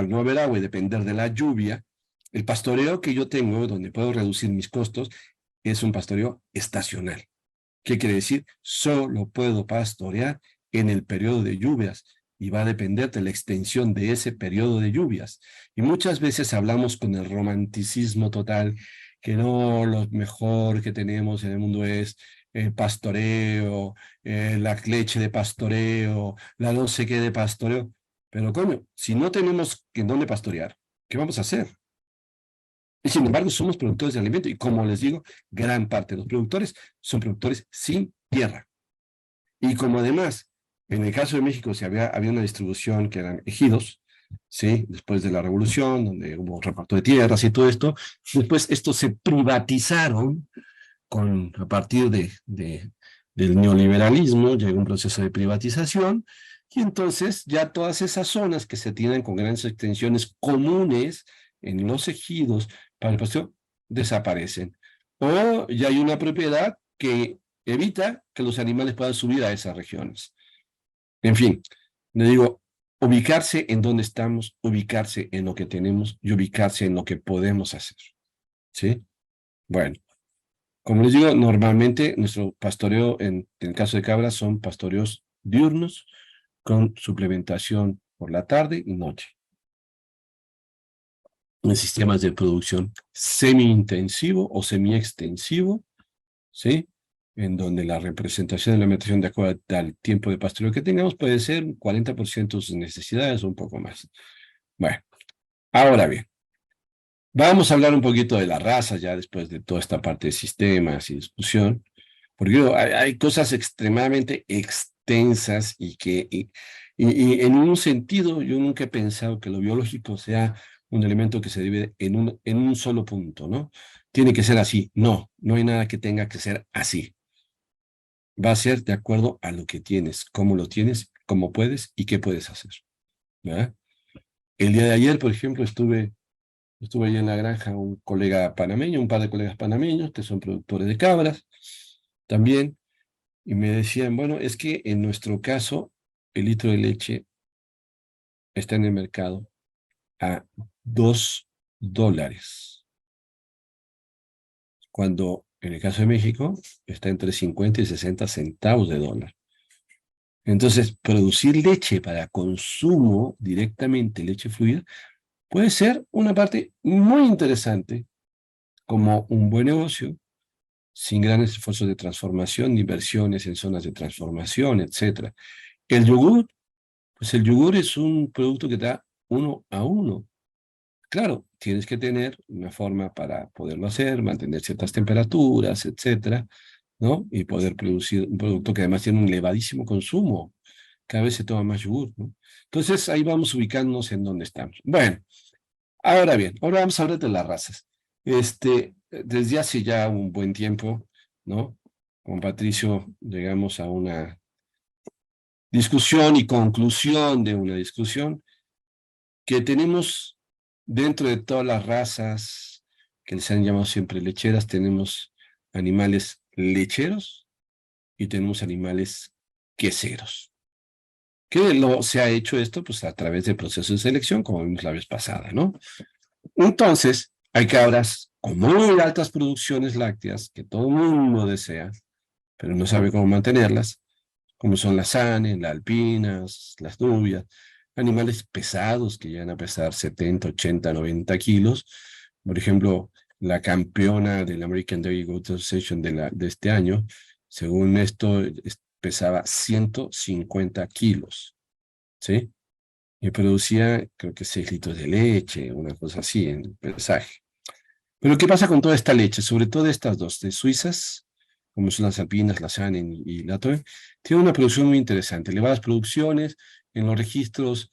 Speaker 2: no haber agua y depender de la lluvia, el pastoreo que yo tengo, donde puedo reducir mis costos, es un pastoreo estacional. ¿Qué quiere decir? Solo puedo pastorear en el periodo de lluvias y va a depender de la extensión de ese periodo de lluvias. Y muchas veces hablamos con el romanticismo total, que no, lo mejor que tenemos en el mundo es el pastoreo, la leche de pastoreo, la no sé qué de pastoreo. Pero coño, si no tenemos en dónde pastorear, ¿qué vamos a hacer? Y sin embargo, somos productores de alimento y como les digo, gran parte de los productores son productores sin tierra. Y como además, en el caso de México, había una distribución que eran ejidos, ¿sí? Después de la revolución, donde hubo reparto de tierras y todo esto, después estos se privatizaron a partir del neoliberalismo, llegó un proceso de privatización, y entonces ya todas esas zonas que se tienen con grandes extensiones comunes en los ejidos para el pastoreo desaparecen. O ya hay una propiedad que evita que los animales puedan subir a esas regiones. En fin, le digo, ubicarse en donde estamos, ubicarse en lo que tenemos y ubicarse en lo que podemos hacer. ¿Sí? Bueno, como les digo, normalmente nuestro pastoreo, en el caso de cabras, son pastoreos diurnos con suplementación por la tarde y noche. En sistemas de producción semi-intensivo o semi-extensivo, ¿sí? En donde la representación de la alimentación de acuerdo al tiempo de pastoreo que tengamos puede ser 40% de sus necesidades o un poco más. Bueno, ahora bien, vamos a hablar un poquito de la raza ya después de toda esta parte de sistemas y discusión, porque hay cosas extremadamente extensas y en un sentido yo nunca he pensado que lo biológico sea un elemento que se divide en un solo punto, ¿no? Tiene que ser así. No, no hay nada que tenga que ser así. Va a ser de acuerdo a lo que tienes, cómo lo tienes, cómo puedes y qué puedes hacer, ¿verdad? El día de ayer, por ejemplo, estuve ahí en la granja un colega panameño, un par de colegas panameños que son productores de cabras también, y me decían, bueno, es que en nuestro caso el litro de leche está en el mercado a $2, cuando en el caso de México está entre 50 y 60 centavos de dólar. Entonces, producir leche para consumo directamente, leche fluida, puede ser una parte muy interesante como un buen negocio, sin grandes esfuerzos de transformación, ni inversiones en zonas de transformación, etc. El yogur, pues el yogur es un producto que da 1 a 1. Claro, tienes que tener una forma para poderlo hacer, mantener ciertas temperaturas, etcétera, ¿no? Y poder producir un producto que además tiene un elevadísimo consumo. Cada vez se toma más yogur, ¿no? Entonces ahí vamos ubicándonos en dónde estamos. Bueno, ahora bien, ahora vamos a hablar de las razas. Desde hace ya un buen tiempo, ¿no? Con Patricio llegamos a una discusión y conclusión de una discusión que tenemos dentro de todas las razas que se han llamado siempre lecheras, tenemos animales lecheros y tenemos animales queseros. Se ha hecho esto? Pues a través de procesos de selección, como vimos la vez pasada, ¿no? Entonces, hay cabras con muy altas producciones lácteas que todo el mundo desea, pero no sabe cómo mantenerlas, como son las sanes, las alpinas, las nubias, animales pesados que llegan a pesar 70, 80, 90 kilos, Por ejemplo, la campeona del American Dairy Goat Association de este año, según esto, pesaba 150 kilos, ¿sí? Y producía, creo que 6 litros de leche, una cosa así en el pesaje. Pero ¿qué pasa con toda esta leche? Sobre todo estas dos, de suizas, como son las alpinas, la Sanen y la Toe, tiene una producción muy interesante, elevadas producciones en los registros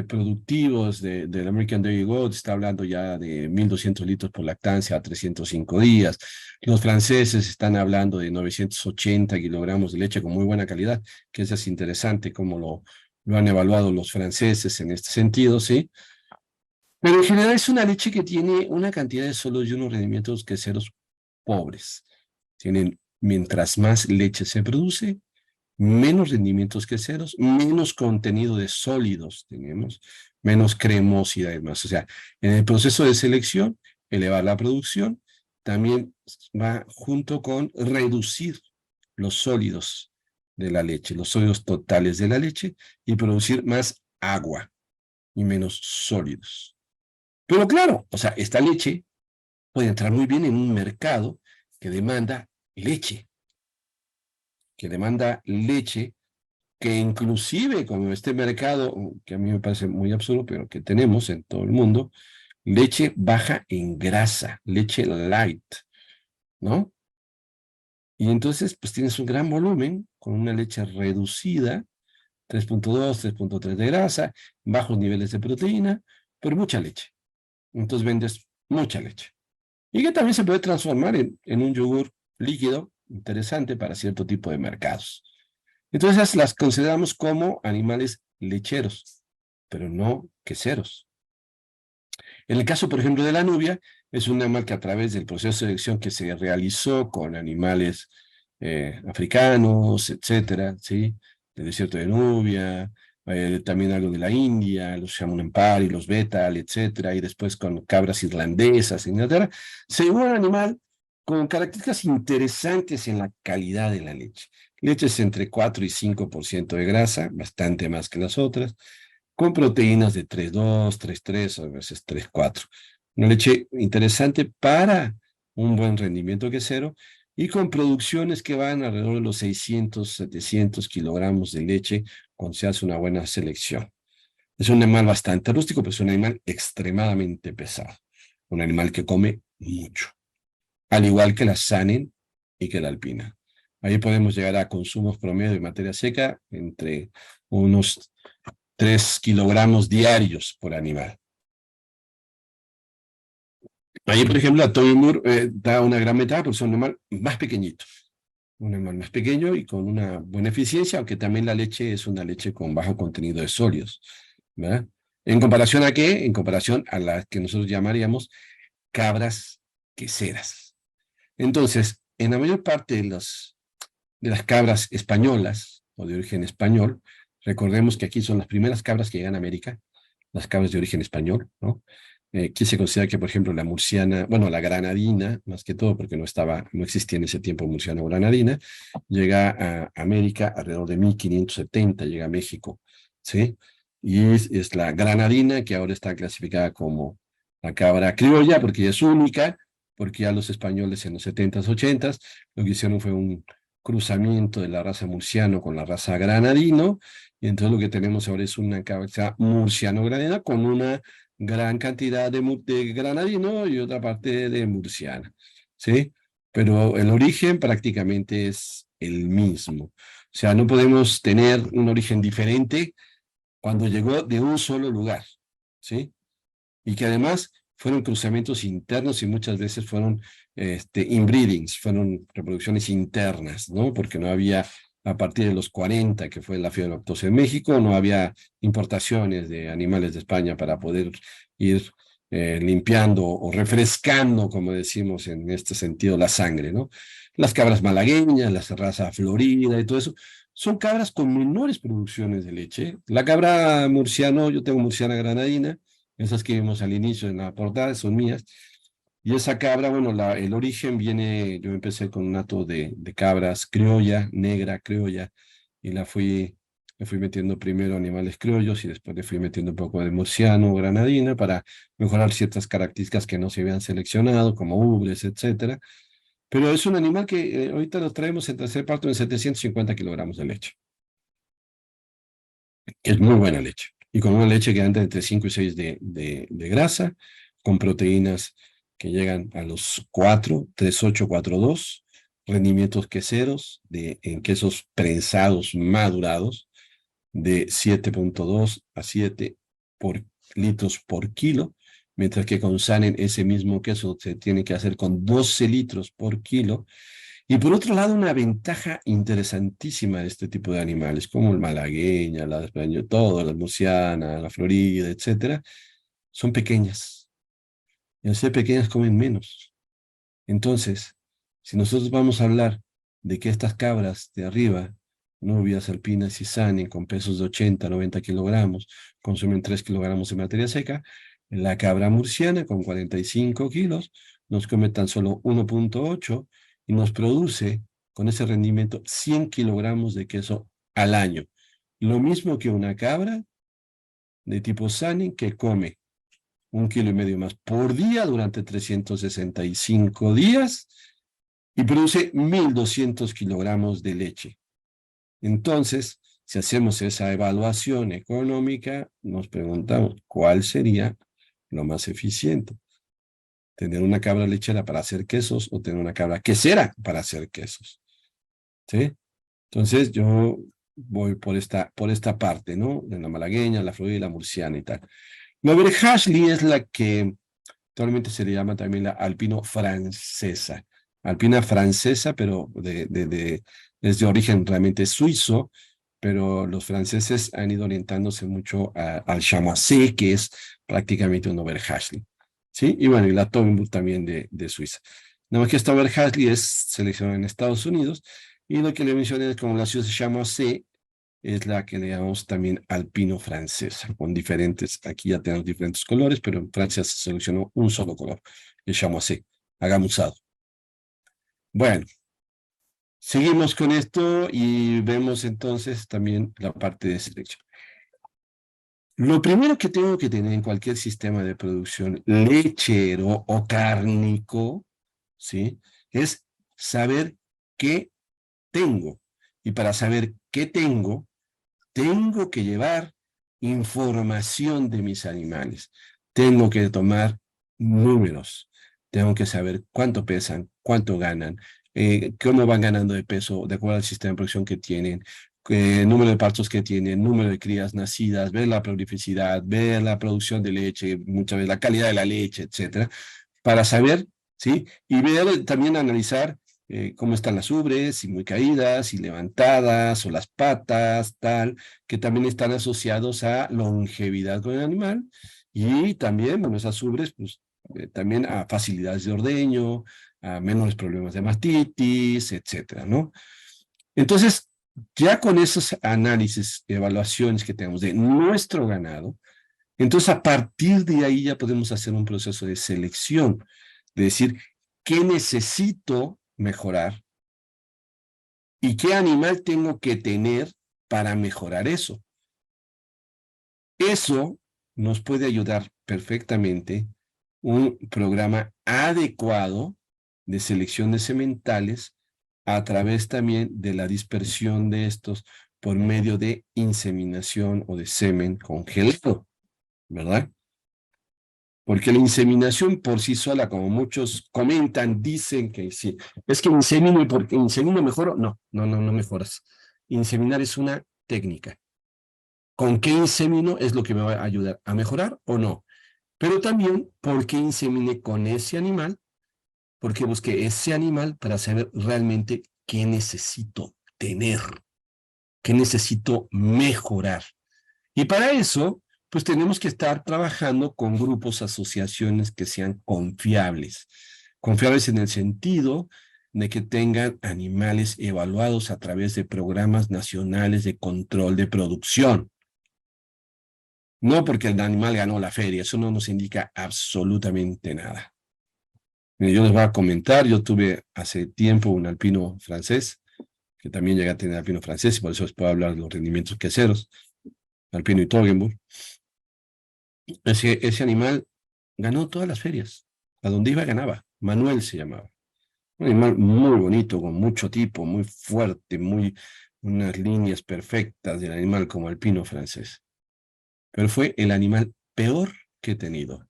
Speaker 2: productivos del American Dairy Goat, está hablando ya de 1.200 litros por lactancia a 305 días. Los franceses están hablando de 980 kilogramos de leche con muy buena calidad, que eso es interesante como lo han evaluado los franceses en este sentido, ¿sí? Pero en general es una leche que tiene una cantidad de solos y unos rendimientos queseros pobres. Tienen, mientras más leche se produce, menos rendimientos queseros, menos contenido de sólidos tenemos, menos cremosidad y demás. O sea, en el proceso de selección, elevar la producción también va junto con reducir los sólidos de la leche, los sólidos totales de la leche y producir más agua y menos sólidos. Pero claro, o sea, esta leche puede entrar muy bien en un mercado que demanda leche, que inclusive como este mercado, que a mí me parece muy absurdo, pero que tenemos en todo el mundo, leche baja en grasa, leche light, ¿no? Y entonces, pues tienes un gran volumen con una leche reducida, 3.2, 3.3 de grasa, bajos niveles de proteína, pero mucha leche. Entonces vendes mucha leche. Y que también se puede transformar en un yogur líquido interesante para cierto tipo de mercados. Entonces las consideramos como animales lecheros, pero no queseros. En el caso, por ejemplo, de la nubia, es un animal que a través del proceso de selección que se realizó con animales africanos, etcétera, ¿sí? Del desierto de Nubia, también algo de la India, los Chamunampari, los Betal, etcétera, y después con cabras irlandesas, en Inglaterra, se dio un animal con características interesantes en la calidad de la leche. Leches entre 4 y 5% de grasa, bastante más que las otras, con proteínas de 3,2, 3,3 o a veces 3,4. Una leche interesante para un buen rendimiento quesero y con producciones que van alrededor de los 600, 700 kilogramos de leche cuando se hace una buena selección. Es un animal bastante rústico, pero es un animal extremadamente pesado. Un animal que come mucho, al igual que la Sanen y que la Alpina. Ahí podemos llegar a consumos promedio de materia seca entre unos 3 kilogramos diarios por animal. Ahí, por ejemplo, la Toby Moore da una gran ventaja porque es un animal más pequeñito. Un animal más pequeño y con una buena eficiencia, aunque también la leche es una leche con bajo contenido de sólidos, ¿verdad? ¿En comparación a qué? En comparación a las que nosotros llamaríamos cabras queseras. Entonces, en la mayor parte de las cabras españolas o de origen español, recordemos que aquí son las primeras cabras que llegan a América, las cabras de origen español, ¿no? Aquí se considera que, por ejemplo, la murciana, bueno, la granadina, más que todo, porque no existía en ese tiempo murciana o granadina, llega a América alrededor de 1570, llega a México, ¿sí? Y es la granadina que ahora está clasificada como la cabra criolla, porque es única, porque ya los españoles en los 70s, 80s, lo que hicieron fue un cruzamiento de la raza murciano con la raza granadino, y entonces lo que tenemos ahora es una cabeza murciano-granadina con una gran cantidad de granadino y otra parte de murciana, ¿sí? Pero el origen prácticamente es el mismo. O sea, no podemos tener un origen diferente cuando llegó de un solo lugar, ¿sí? Y que además fueron cruzamientos internos y muchas veces fueron inbreedings, fueron reproducciones internas, ¿no? Porque no había, a partir de los 40, que fue la fiebre lactosa en México, no había importaciones de animales de España para poder ir limpiando o refrescando, como decimos en este sentido, la sangre, ¿no? Las cabras malagueñas, la raza florida y todo eso, son cabras con menores producciones de leche. La cabra murciano, yo tengo murciana granadina, esas que vimos al inicio en la portada son mías. Y esa cabra, bueno, el origen viene, yo empecé con un hato de cabras criolla, negra criolla, y la fui Le fui metiendo primero animales criollos y después le fui metiendo un poco de murciano o granadina para mejorar ciertas características que no se habían seleccionado, como ubres, etcétera. Pero es un animal que ahorita lo traemos en tercer parto en 750 kilogramos de leche. Es muy buena leche. Y con una leche que anda entre 5 y 6 de grasa, con proteínas que llegan a los 4, 3,8, 4,2, rendimientos queseros en quesos prensados madurados de 7,2 a 7 litros por kilo, mientras que con Sanen ese mismo queso se tiene que hacer con 12 litros por kilo. Y por otro lado, una ventaja interesantísima de este tipo de animales, como el malagueña, la española, todo, la murciana, la florida, etcétera, son pequeñas. Y al ser pequeñas comen menos. Entonces, si nosotros vamos a hablar de que estas cabras de arriba, nubias, alpinas y sanen, con pesos de 80, 90 kilogramos, consumen 3 kilogramos de materia seca, la cabra murciana con 45 kilos nos come tan solo 1,8 y nos produce con ese rendimiento 100 kilogramos de queso al año. Lo mismo que una cabra de tipo sanen que come 1,5 kilos más por día durante 365 días y produce 1,200 kilogramos de leche. Entonces, si hacemos esa evaluación económica, nos preguntamos cuál sería lo más eficiente. ¿Tener una cabra lechera para hacer quesos o tener una cabra quesera para hacer quesos? ¿Sí? Entonces, yo voy por esta parte, ¿no? De la malagueña, la florida y la murciana y tal. La Oberhasli es la que actualmente se le llama también la alpino francesa. Alpina francesa, pero es de origen realmente suizo, pero los franceses han ido orientándose mucho al chamoisé, que es prácticamente un Oberhasli. ¿Sí? Y bueno, y la Tomenburg también de Suiza. Nada más que esta Oberhasli es seleccionada en Estados Unidos, y lo que le mencioné es como la ciudad de chamoisé, es la que le llamamos también alpino francesa, con diferentes, aquí ya tenemos diferentes colores, pero en Francia se seleccionó un solo color, el chamoisé, agamuzado. Bueno, seguimos con esto y vemos entonces también la parte de selección. Lo primero que tengo que tener en cualquier sistema de producción lechero o cárnico, ¿sí? Es saber qué tengo. Y para saber qué tengo que llevar información de mis animales. Tengo que tomar números. Tengo que saber cuánto pesan, cuánto ganan, cómo van ganando de peso de acuerdo al sistema de producción que tienen, número de partos que tienen, número de crías nacidas, ver la prolificidad, ver la producción de leche, muchas veces la calidad de la leche, etcétera, para saber, ¿sí? Y ver, también analizar cómo están las ubres, si muy caídas, si levantadas, o las patas, tal, que también están asociados a longevidad con el animal, y también, bueno, esas ubres, pues, también a facilidades de ordeño, a menores problemas de mastitis, etcétera, ¿no? Entonces, ya con esos análisis, evaluaciones que tenemos de nuestro ganado, entonces a partir de ahí ya podemos hacer un proceso de selección, de decir, ¿qué necesito mejorar? ¿Y qué animal tengo que tener para mejorar eso? Eso nos puede ayudar perfectamente un programa adecuado de selección de sementales a través también de la dispersión de estos por medio de inseminación o de semen congelado, ¿verdad? Porque la inseminación por sí sola, como muchos comentan, dicen que sí, es que insemino y porque insemino mejoro. No mejoras. Inseminar es una técnica. ¿Con qué insemino es lo que me va a ayudar a mejorar o no? Pero también, ¿por qué inseminé con ese animal? Porque busqué ese animal para saber realmente qué necesito tener, qué necesito mejorar. Y para eso, pues tenemos que estar trabajando con grupos, asociaciones que sean confiables. Confiables en el sentido de que tengan animales evaluados a través de programas nacionales de control de producción. No porque el animal ganó la feria, eso no nos indica absolutamente nada. Yo les voy a comentar, yo tuve hace tiempo un alpino francés que también llega a tener alpino francés, y por eso les puedo hablar de los rendimientos queseros, alpino y Toggenburg. Ese animal ganó todas las ferias. A donde iba ganaba. Manuel se llamaba. Un animal muy bonito, con mucho tipo, muy fuerte, unas líneas perfectas del animal como alpino francés. Pero fue el animal peor que he tenido.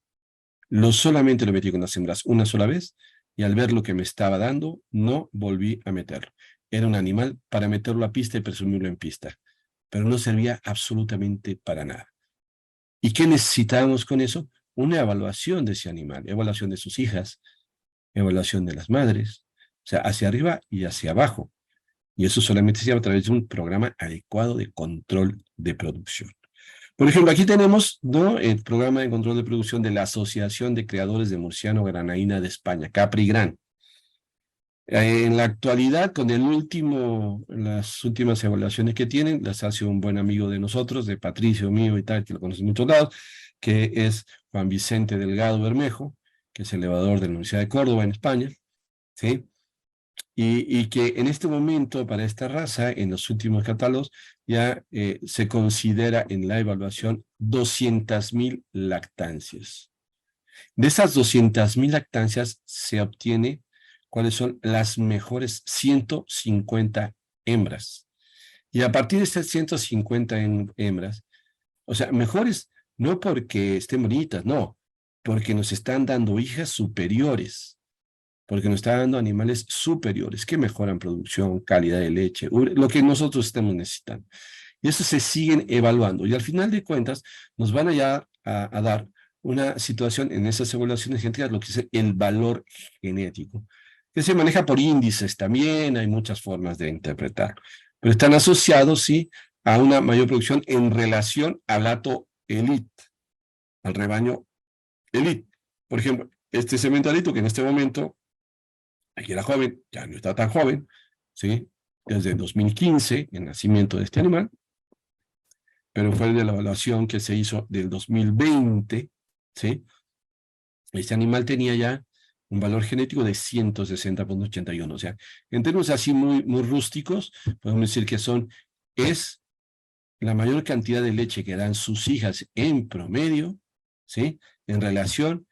Speaker 2: Solamente lo metí con las hembras una sola vez, y al ver lo que me estaba dando, no volví a meterlo. Era un animal para meterlo a pista y presumirlo en pista, pero no servía absolutamente para nada. ¿Y qué necesitábamos con eso? Una evaluación de ese animal, evaluación de sus hijas, evaluación de las madres, o sea, hacia arriba y hacia abajo. Y eso solamente se llama a través de un programa adecuado de control de producción. Por ejemplo, aquí tenemos, ¿no?, el programa de control de producción de la Asociación de Creadores de Murciano Granaína de España, CapriGran. En la actualidad, con las últimas evaluaciones que tienen, las hace un buen amigo de nosotros, de Patricio, mío y tal, que lo conoce en muchos lados, que es Juan Vicente Delgado Bermejo, que es el elevador de la Universidad de Córdoba en España, ¿sí? Y que en este momento, para esta raza, en los últimos catálogos, ya se considera en la evaluación 200.000 lactancias. De esas 200.000 lactancias se obtiene cuáles son las mejores 150 hembras. Y a partir de estas 150 hembras, o sea, mejores no porque estén bonitas, no, porque nos están dando hijas superiores, porque nos están dando animales superiores que mejoran producción, calidad de leche, lo que nosotros estamos necesitando. Y eso se siguen evaluando. Y al final de cuentas, nos van a dar una situación en esas evaluaciones genéticas, lo que es el valor genético, que se maneja por índices también, hay muchas formas de interpretarlo, pero están asociados, sí, a una mayor producción en relación al hato elite, al rebaño elite. Por ejemplo, este sementalito que en este momento, aquí era joven, ya no está tan joven, ¿sí? Desde 2015, el nacimiento de este animal, pero fue de la evaluación que se hizo del 2020, ¿sí? Este animal tenía ya un valor genético de 160.81, o sea, en términos así muy rústicos, podemos decir que es la mayor cantidad de leche que dan sus hijas en promedio, ¿sí?, en relación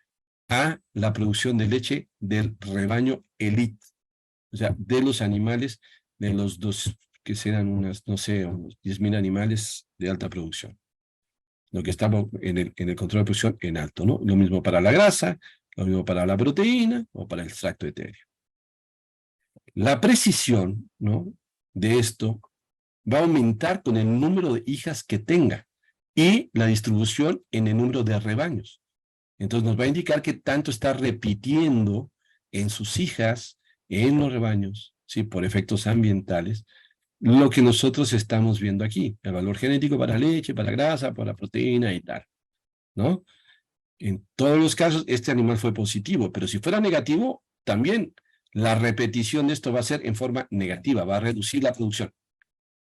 Speaker 2: a la producción de leche del rebaño elite, o sea, de los animales, de los dos, que serán unas, no sé, unos 10.000 animales de alta producción. Lo que estamos en el control de producción en alto, ¿no? Lo mismo para la grasa, lo mismo para la proteína o para el extracto etéreo. La precisión, ¿no?, de esto va a aumentar con el número de hijas que tenga y la distribución en el número de rebaños. Entonces nos va a indicar que tanto está repitiendo en sus hijas, en los rebaños, ¿sí?, por efectos ambientales, lo que nosotros estamos viendo aquí, el valor genético para leche, para grasa, para proteína y tal, ¿no? En todos los casos, este animal fue positivo, pero si fuera negativo, también la repetición de esto va a ser en forma negativa, va a reducir la producción.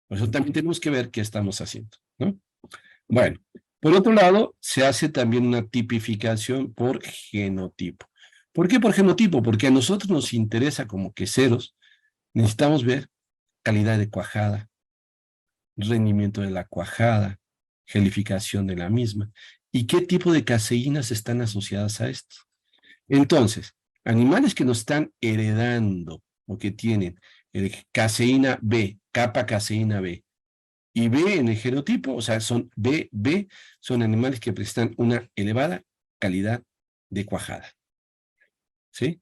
Speaker 2: Por eso también tenemos que ver qué estamos haciendo, ¿no? Bueno, por otro lado, se hace también una tipificación por genotipo. ¿Por qué por genotipo? Porque a nosotros nos interesa como queseros, necesitamos ver calidad de cuajada, rendimiento de la cuajada, gelificación de la misma, y qué tipo de caseínas están asociadas a esto. Entonces, animales que nos están heredando o que tienen caseína B, capa caseína B, y B en el genotipo, o sea, son B, son animales que presentan una elevada calidad de cuajada, ¿sí?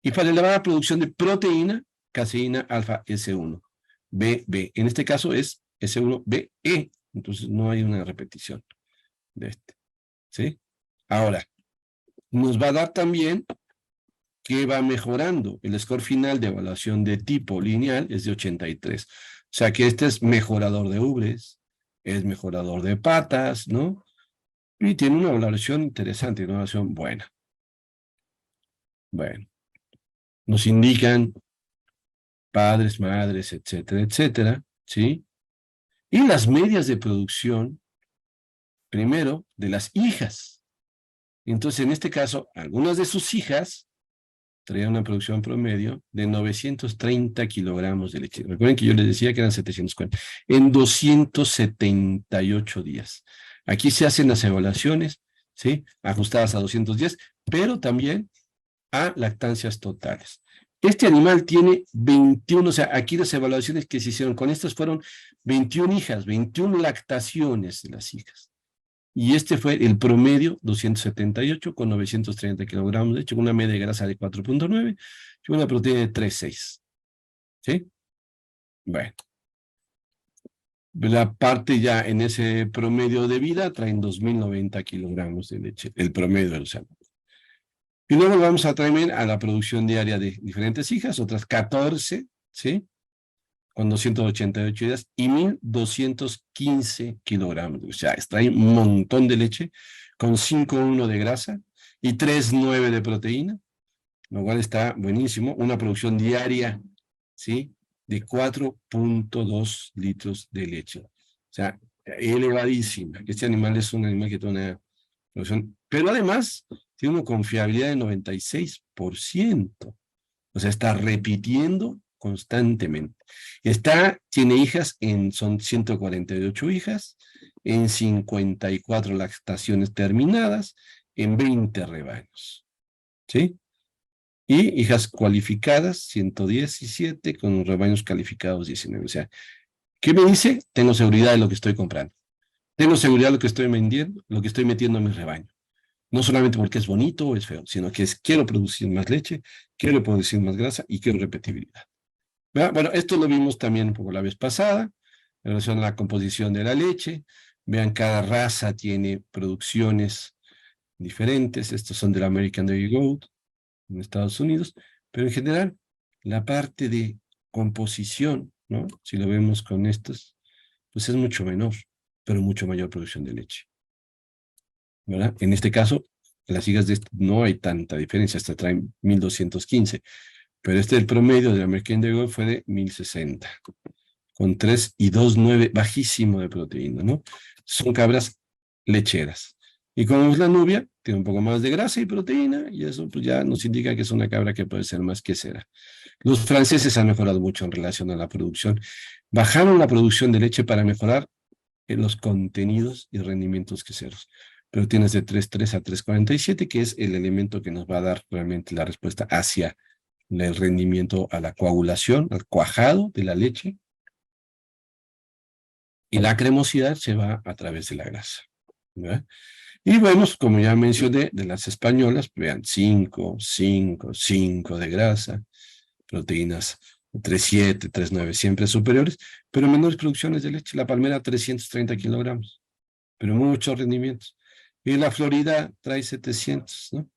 Speaker 2: Y para elevada producción de proteína, caseína alfa S1, B. En este caso es S1BE, entonces no hay una repetición de este, ¿sí? Ahora, nos va a dar también que va mejorando. El score final de evaluación de tipo lineal es de 83. O sea que este es mejorador de ubres, es mejorador de patas, ¿no? Y tiene una evaluación interesante, una evaluación buena. Bueno, nos indican padres, madres, etcétera, etcétera, ¿sí? Y las medias de producción, primero, de las hijas. Entonces, en este caso, algunas de sus hijas traía una producción promedio de 930 kilogramos de leche. Recuerden que yo les decía que eran 740. En 278 días. Aquí se hacen las evaluaciones, ¿sí? Ajustadas a 210, pero también a lactancias totales. Este animal tiene 21, o sea, aquí las evaluaciones que se hicieron con estas fueron 21 hijas, 21 lactaciones de las hijas. Y este fue el promedio, 278 con 930 kilogramos de leche, con una media de grasa de 4.9 y una proteína de 3.6. ¿Sí? Bueno. La parte ya en ese promedio de vida traen 2.090 kilogramos de leche, el promedio de los animales. Y luego vamos a traer a la producción diaria de diferentes hijas, otras 14, ¿sí? Con 288 días y 1.215 kilogramos. O sea, extrae un montón de leche con 5.1 de grasa y 3.9 de proteína, lo cual está buenísimo. Una producción diaria, ¿sí? De 4.2 litros de leche. O sea, elevadísima. Este animal es un animal que tiene una producción, pero además tiene una confiabilidad de 96%. O sea, está repitiendo constantemente. Tiene hijas, son 148 hijas, en 54 lactaciones terminadas, en 20 rebaños. ¿Sí? Y hijas cualificadas, 117, con rebaños calificados, 19. O sea, ¿qué me dice? Tengo seguridad de lo que estoy comprando. Tengo seguridad de lo que estoy vendiendo, lo que estoy metiendo en mi rebaño. No solamente porque es bonito o es feo, sino que quiero producir más leche, quiero producir más grasa y quiero repetibilidad. ¿Verdad? Bueno, esto lo vimos también un poco la vez pasada, en relación a la composición de la leche. Vean, cada raza tiene producciones diferentes. Estos son del American Dairy Goat en Estados Unidos, pero en general la parte de composición, ¿no? Si lo vemos con estos, pues es mucho menor, pero mucho mayor producción de leche. ¿Verdad? En este caso, las hijas de este no hay tanta diferencia, hasta traen 1.215, pero el promedio del American Dairy Goat fue de 1.060, con 3 y 2.9, bajísimo de proteína, ¿no? Son cabras lecheras. Y como es la nubia, tiene un poco más de grasa y proteína, y eso pues ya nos indica que es una cabra que puede ser más quesera. Los franceses han mejorado mucho en relación a la producción. Bajaron la producción de leche para mejorar los contenidos y rendimientos queseros. Pero tienes de 3.3 a 3.47, que es el elemento que nos va a dar realmente la respuesta hacia el rendimiento a la coagulación, al cuajado de la leche. Y la cremosidad se va a través de la grasa. ¿Verdad? Y vemos, como ya mencioné, de las españolas, vean, 5 de grasa, proteínas 3.7, 3.9, siempre superiores, pero menores producciones de leche. La palmera 330 kilogramos, pero muchos rendimientos. Y la Florida trae 700, ¿no?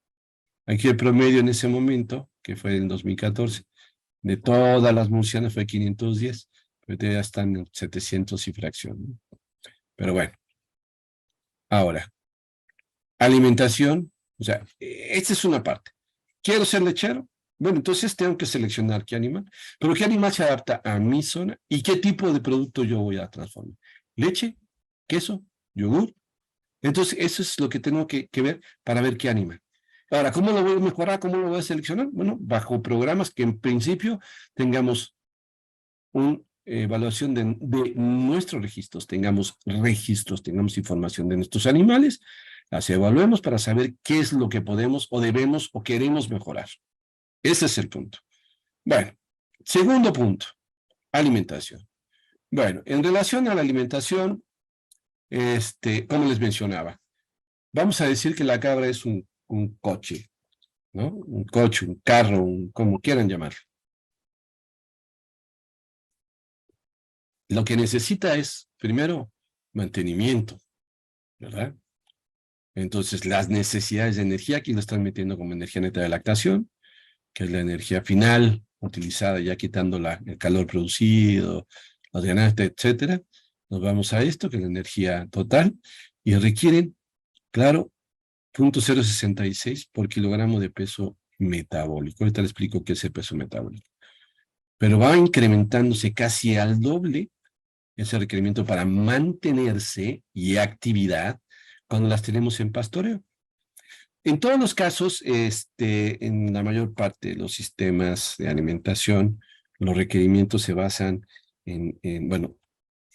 Speaker 2: Aquí el promedio en ese momento, que fue en 2014, de todas las murcianas fue 510, pero ya están en 700 y fracción, ¿no? Pero bueno, ahora, alimentación, o sea, esta es una parte. ¿Quiero ser lechero? Bueno, entonces tengo que seleccionar qué animal, pero qué animal se adapta a mi zona y qué tipo de producto yo voy a transformar. ¿Leche? ¿Queso? ¿Yogur? Entonces, eso es lo que tengo que ver para ver qué animal. Ahora, ¿cómo lo voy a mejorar? ¿Cómo lo voy a seleccionar? Bueno, bajo programas que en principio tengamos una evaluación de nuestros registros, tengamos información de nuestros animales, las evaluemos para saber qué es lo que podemos o debemos o queremos mejorar. Ese es el punto. Bueno, segundo punto, alimentación. Bueno, en relación a la alimentación, como les mencionaba, vamos a decir que la cabra es un coche, ¿no? Un coche, un carro, como quieran llamarlo. Lo que necesita es, primero, mantenimiento, ¿verdad? Entonces, las necesidades de energía, aquí lo están metiendo como energía neta de lactación, que es la energía final, utilizada ya quitando el calor producido, las ganancias, etcétera. Nos vamos a esto, que es la energía total, y requieren, claro, 0.066 por kilogramo de peso metabólico. Ahorita les explico qué es el peso metabólico. Pero va incrementándose casi al doble ese requerimiento para mantenerse y actividad cuando las tenemos en pastoreo. En todos los casos, en la mayor parte de los sistemas de alimentación, los requerimientos se basan bueno,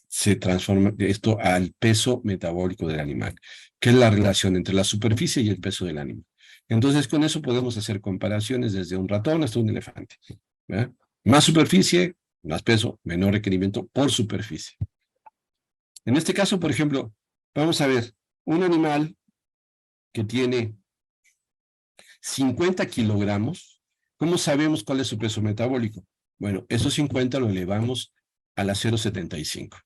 Speaker 2: se transforma esto al peso metabólico del animal, que es la relación entre la superficie y el peso del animal. Entonces, con eso podemos hacer comparaciones desde un ratón hasta un elefante, ¿verdad? Más superficie, más peso, menor requerimiento por superficie. En este caso, por ejemplo, vamos a ver un animal que tiene 50 kilogramos. ¿Cómo sabemos cuál es su peso metabólico? Bueno, esos 50 lo elevamos a la 0,75.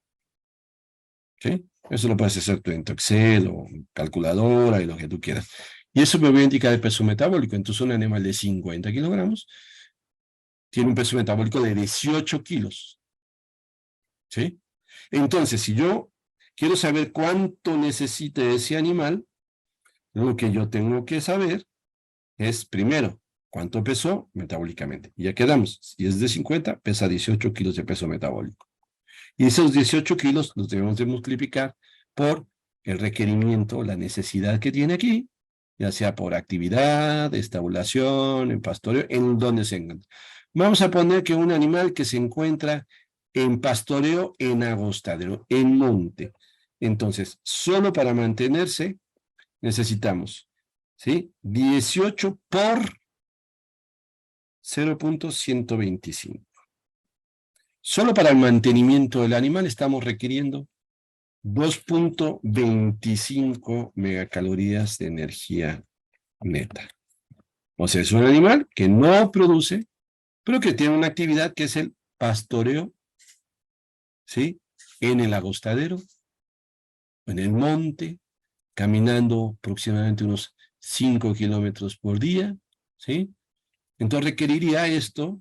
Speaker 2: ¿Sí? Eso lo puedes hacer tú en tu Excel o calculadora y lo que tú quieras. Y eso me va a indicar el peso metabólico. Entonces, un animal de 50 kilogramos tiene un peso metabólico de 18 kilos. ¿Sí? Entonces, si yo quiero saber cuánto necesita ese animal, lo que yo tengo que saber es, primero, cuánto pesó metabólicamente. Y ya quedamos. Si es de 50, pesa 18 kilos de peso metabólico. Y esos 18 kilos los debemos de multiplicar por el requerimiento, la necesidad que tiene aquí, ya sea por actividad, estabulación, en pastoreo, en donde se encuentra. Vamos a poner que un animal que se encuentra en pastoreo, en agostadero, en monte. Entonces, solo para mantenerse necesitamos, ¿sí? 18 por 0,125. Solo para el mantenimiento del animal estamos requiriendo 2,25 megacalorías de energía neta. O sea, es un animal que no produce, pero que tiene una actividad que es el pastoreo, ¿sí? En el agostadero, en el monte, caminando aproximadamente unos 5 kilómetros por día, ¿sí? Entonces requeriría esto,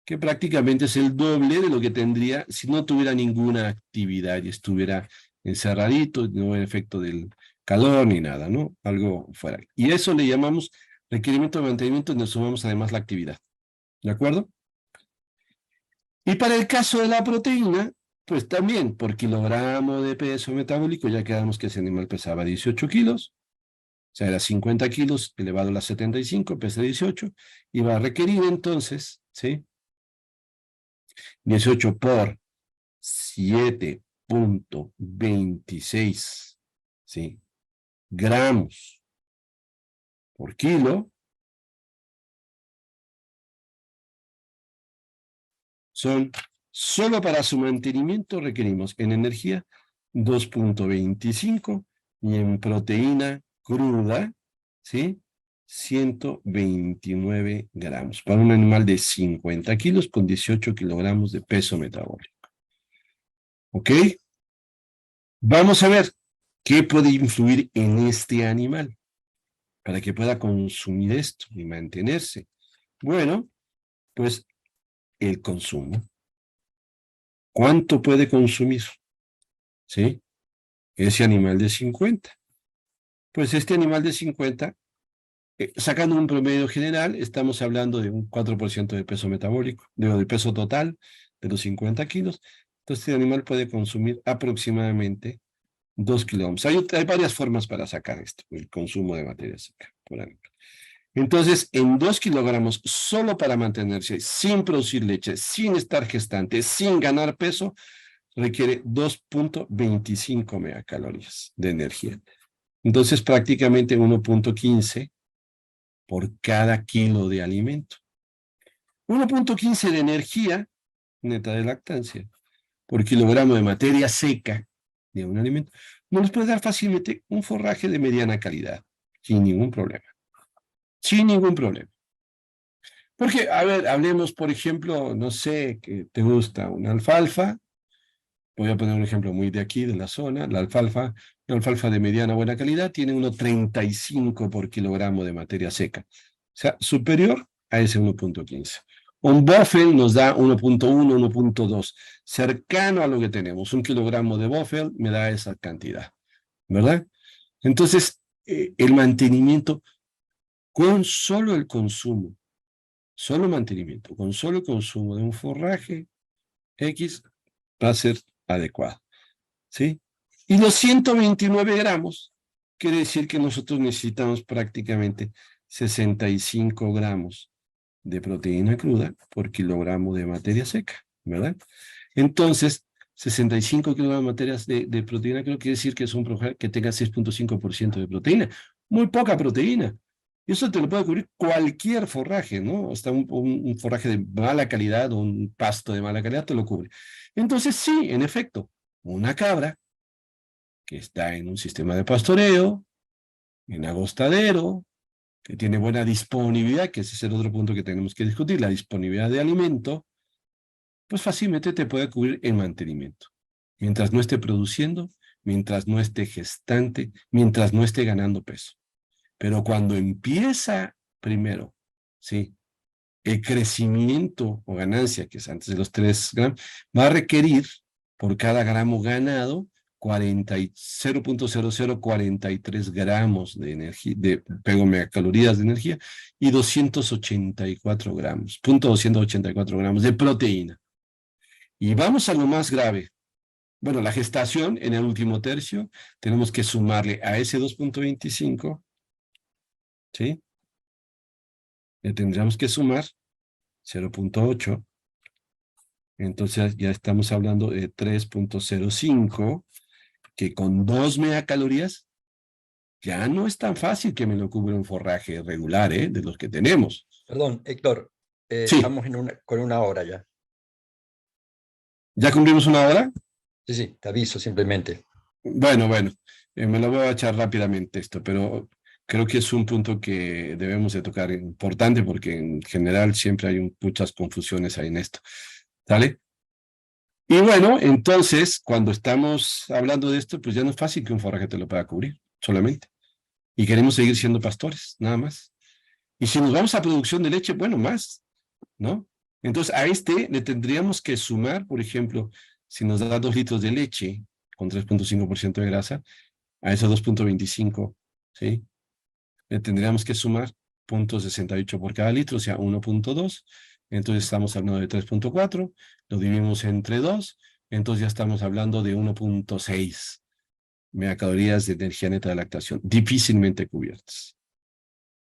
Speaker 2: que prácticamente es el doble de lo que tendría si no tuviera ninguna actividad y estuviera encerradito, no hubiera efecto del calor ni nada, ¿no? Algo fuera. Y eso le llamamos requerimiento de mantenimiento, donde sumamos además la actividad. ¿De acuerdo? Y para el caso de la proteína, pues también por kilogramo de peso metabólico, ya quedamos que ese animal pesaba 18 kilos, o sea, era 50 kilos elevado a las 75, pesa 18, y va a requerir entonces, ¿sí? 18 por 7,26, ¿sí? Gramos por kilo, son, solo para su mantenimiento requerimos en energía 2,25 y en proteína cruda, ¿sí? 129 gramos para un animal de 50 kilos con 18 kilogramos de peso metabólico. ¿Ok? Vamos a ver qué puede influir en este animal para que pueda consumir esto y mantenerse. Bueno, pues el consumo. ¿Cuánto puede consumir? ¿Sí? Ese animal de 50. Pues este animal de 50, sacando un promedio general, estamos hablando de un 4% de peso metabólico, del peso total de los 50 kilos. Entonces este animal puede consumir aproximadamente 2 kilogramos. Hay varias formas para sacar esto, el consumo de materia seca por animal. Entonces, en 2 kilogramos, solo para mantenerse, sin producir leche, sin estar gestante, sin ganar peso, requiere 2,25 megacalorías de energía. Entonces, prácticamente 1,15 por cada kilo de alimento. 1,15 de energía neta de lactancia por kilogramo de materia seca de un alimento nos puede dar fácilmente un forraje de mediana calidad, sin ningún problema. Sin ningún problema. Porque, a ver, hablemos, por ejemplo, no sé, que te gusta una alfalfa. Voy a poner un ejemplo muy de aquí, de la zona. La alfalfa, una alfalfa de mediana buena calidad, tiene 1,35 por kilogramo de materia seca. O sea, superior a ese 1,15. Un Buffel nos da 1,1, 1,2. Cercano a lo que tenemos. 1 kilogramo de Buffel me da esa cantidad. ¿Verdad? Entonces, el mantenimiento con solo el consumo, solo mantenimiento, con solo consumo de un forraje X va a ser adecuado, ¿sí? Y los 129 gramos quiere decir que nosotros necesitamos prácticamente 65 gramos de proteína cruda por kilogramo de materia seca, ¿verdad? Entonces, 65 kilogramos de materias de proteína cruda quiere decir que es un forraje que tenga 6.5% de proteína. Muy poca proteína. Y eso te lo puede cubrir cualquier forraje, ¿no? Hasta un forraje de mala calidad o un pasto de mala calidad te lo cubre. Entonces, sí, en efecto, una cabra que está en un sistema de pastoreo, en agostadero, que tiene buena disponibilidad, que ese es el otro punto que tenemos que discutir, la disponibilidad de alimento, pues fácilmente te puede cubrir el mantenimiento. Mientras no esté produciendo, mientras no esté gestante, mientras no esté ganando peso. Pero cuando empieza primero, ¿sí?, el crecimiento o ganancia, que es antes de los 3 gramos, va a requerir por cada gramo ganado 0.0043 gramos de energía, megacalorías de energía y 284 gramos, 284 gramos de proteína. Y vamos a lo más grave. Bueno, la gestación en el último tercio, tenemos que sumarle a ese 2.25, ¿sí? Le tendríamos que sumar 0.8. Entonces ya estamos hablando de 3.05, que con 2 megacalorías ya no es tan fácil que me lo cubra un forraje regular, de los que tenemos.
Speaker 1: Perdón, Héctor,
Speaker 2: Sí.
Speaker 1: estamos con 1 hora ya.
Speaker 2: ¿Ya cumplimos 1 hora?
Speaker 1: Sí, sí, te aviso simplemente.
Speaker 2: Bueno, me lo voy a echar rápidamente esto, pero creo que es un punto que debemos de tocar importante porque en general siempre hay muchas confusiones ahí en esto. ¿Sale? Y bueno, entonces, cuando estamos hablando de esto, pues ya no es fácil que un forraje te lo pueda cubrir, solamente. Y queremos seguir siendo pastores, nada más. Y si nos vamos a producción de leche, bueno, más, ¿no? Entonces, a le tendríamos que sumar, por ejemplo, si nos da 2 litros de leche con 3.5% de grasa, a esos 2.25, ¿sí? Le tendríamos que sumar 0.68 por cada litro, o sea, 1.2. Entonces estamos hablando de 3.4, lo dividimos entre 2, entonces ya estamos hablando de 1.6 megacalorías de energía neta de lactación, difícilmente cubiertas.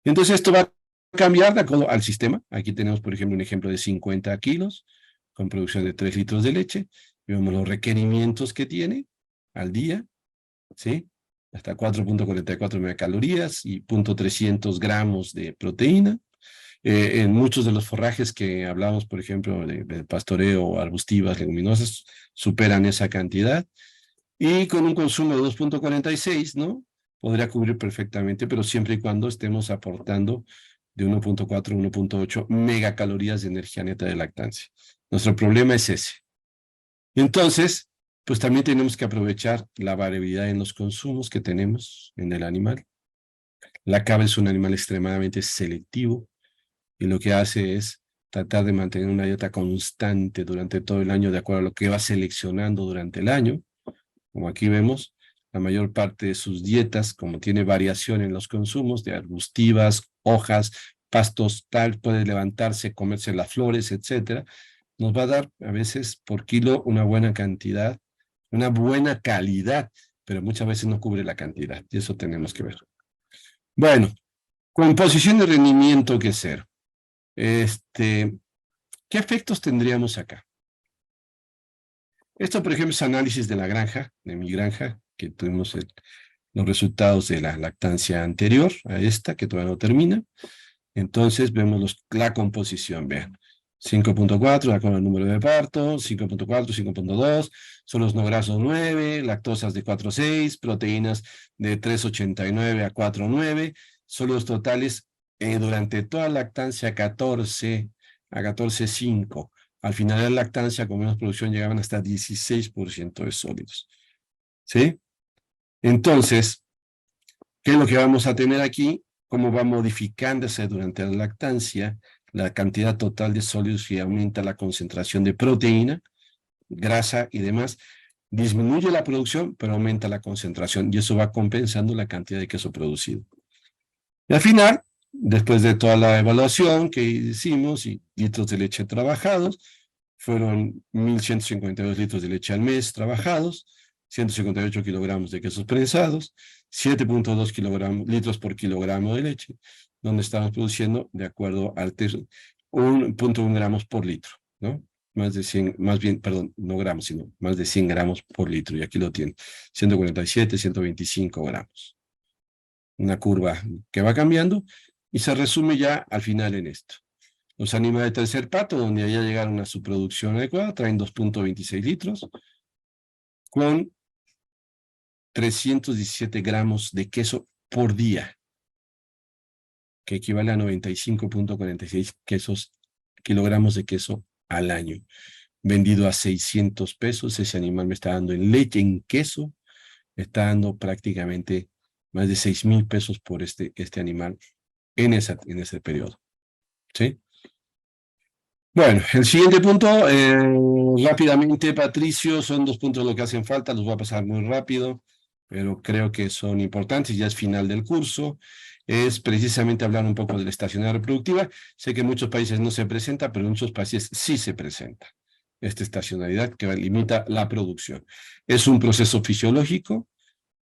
Speaker 2: Entonces esto va a cambiar de acuerdo al sistema. Aquí tenemos, por ejemplo, un ejemplo de 50 kilos, con producción de 3 litros de leche. Vemos los requerimientos que tiene al día, ¿sí? Hasta 4.44 megacalorías y 0.300 gramos de proteína. En muchos de los forrajes que hablamos, por ejemplo, de pastoreo, arbustivas, leguminosas, superan esa cantidad. Y con un consumo de 2.46, ¿no? Podría cubrir perfectamente, pero siempre y cuando estemos aportando de 1.4 a 1.8 megacalorías de energía neta de lactancia. Nuestro problema es ese. Entonces, pues también tenemos que aprovechar la variabilidad en los consumos que tenemos en el animal. La cabra es un animal extremadamente selectivo y lo que hace es tratar de mantener una dieta constante durante todo el año de acuerdo a lo que va seleccionando durante el año. Como aquí vemos, la mayor parte de sus dietas, como tiene variación en los consumos de arbustivas, hojas, pastos, tal, puede levantarse, comerse las flores, etcétera, nos va a dar a veces por kilo una buena cantidad, una buena calidad, pero muchas veces no cubre la cantidad, y eso tenemos que ver. Bueno, composición de rendimiento que cero. ¿Qué efectos tendríamos acá? Esto, por ejemplo, es análisis de la granja, de mi granja, que tuvimos los resultados de la lactancia anterior a esta, que todavía no termina. Entonces vemos la composición, vean. 5.4, de acuerdo al número de parto, 5.4, 5.2, solos no grasos 9, lactosas de 4.6, proteínas de 3.89 a 4.9, solos totales durante toda la lactancia 14 a 14.5. Al final de la lactancia, con menos producción, llegaban hasta 16% de sólidos. ¿Sí? Entonces, ¿qué es lo que vamos a tener aquí? Cómo va modificándose durante la lactancia la cantidad total de sólidos y aumenta la concentración de proteína, grasa y demás. Disminuye la producción, pero aumenta la concentración y eso va compensando la cantidad de queso producido. Y al final, después de toda la evaluación que hicimos y litros de leche trabajados, fueron 1.152 litros de leche al mes trabajados, 158 kilogramos de quesos prensados, 7.2 litros por kilogramo de leche, donde estamos produciendo, de acuerdo al 1.1 gramos por litro, ¿no? Más de 100, más bien, perdón, no gramos, sino más de 100 gramos por litro, y aquí lo tienen, 147, 125 gramos. Una curva que va cambiando, y se resume ya al final en esto. Los animales de tercer pato, donde ya llegaron a su producción adecuada, traen 2.26 litros, con 317 gramos de queso por día, que equivale a 95.46 kilogramos de queso al año. Vendido a 600 pesos, ese animal me está dando en leche, en queso, me está dando prácticamente más de 6,000 pesos por este animal en ese periodo. ¿Sí? Bueno, el siguiente punto, rápidamente, Patricio, son 2 puntos lo que hacen falta, los voy a pasar muy rápido, pero creo que son importantes, ya es final del curso, es precisamente hablar un poco de la estacionalidad reproductiva. Sé que en muchos países no se presenta, pero en muchos países sí se presenta esta estacionalidad que limita la producción. Es un proceso fisiológico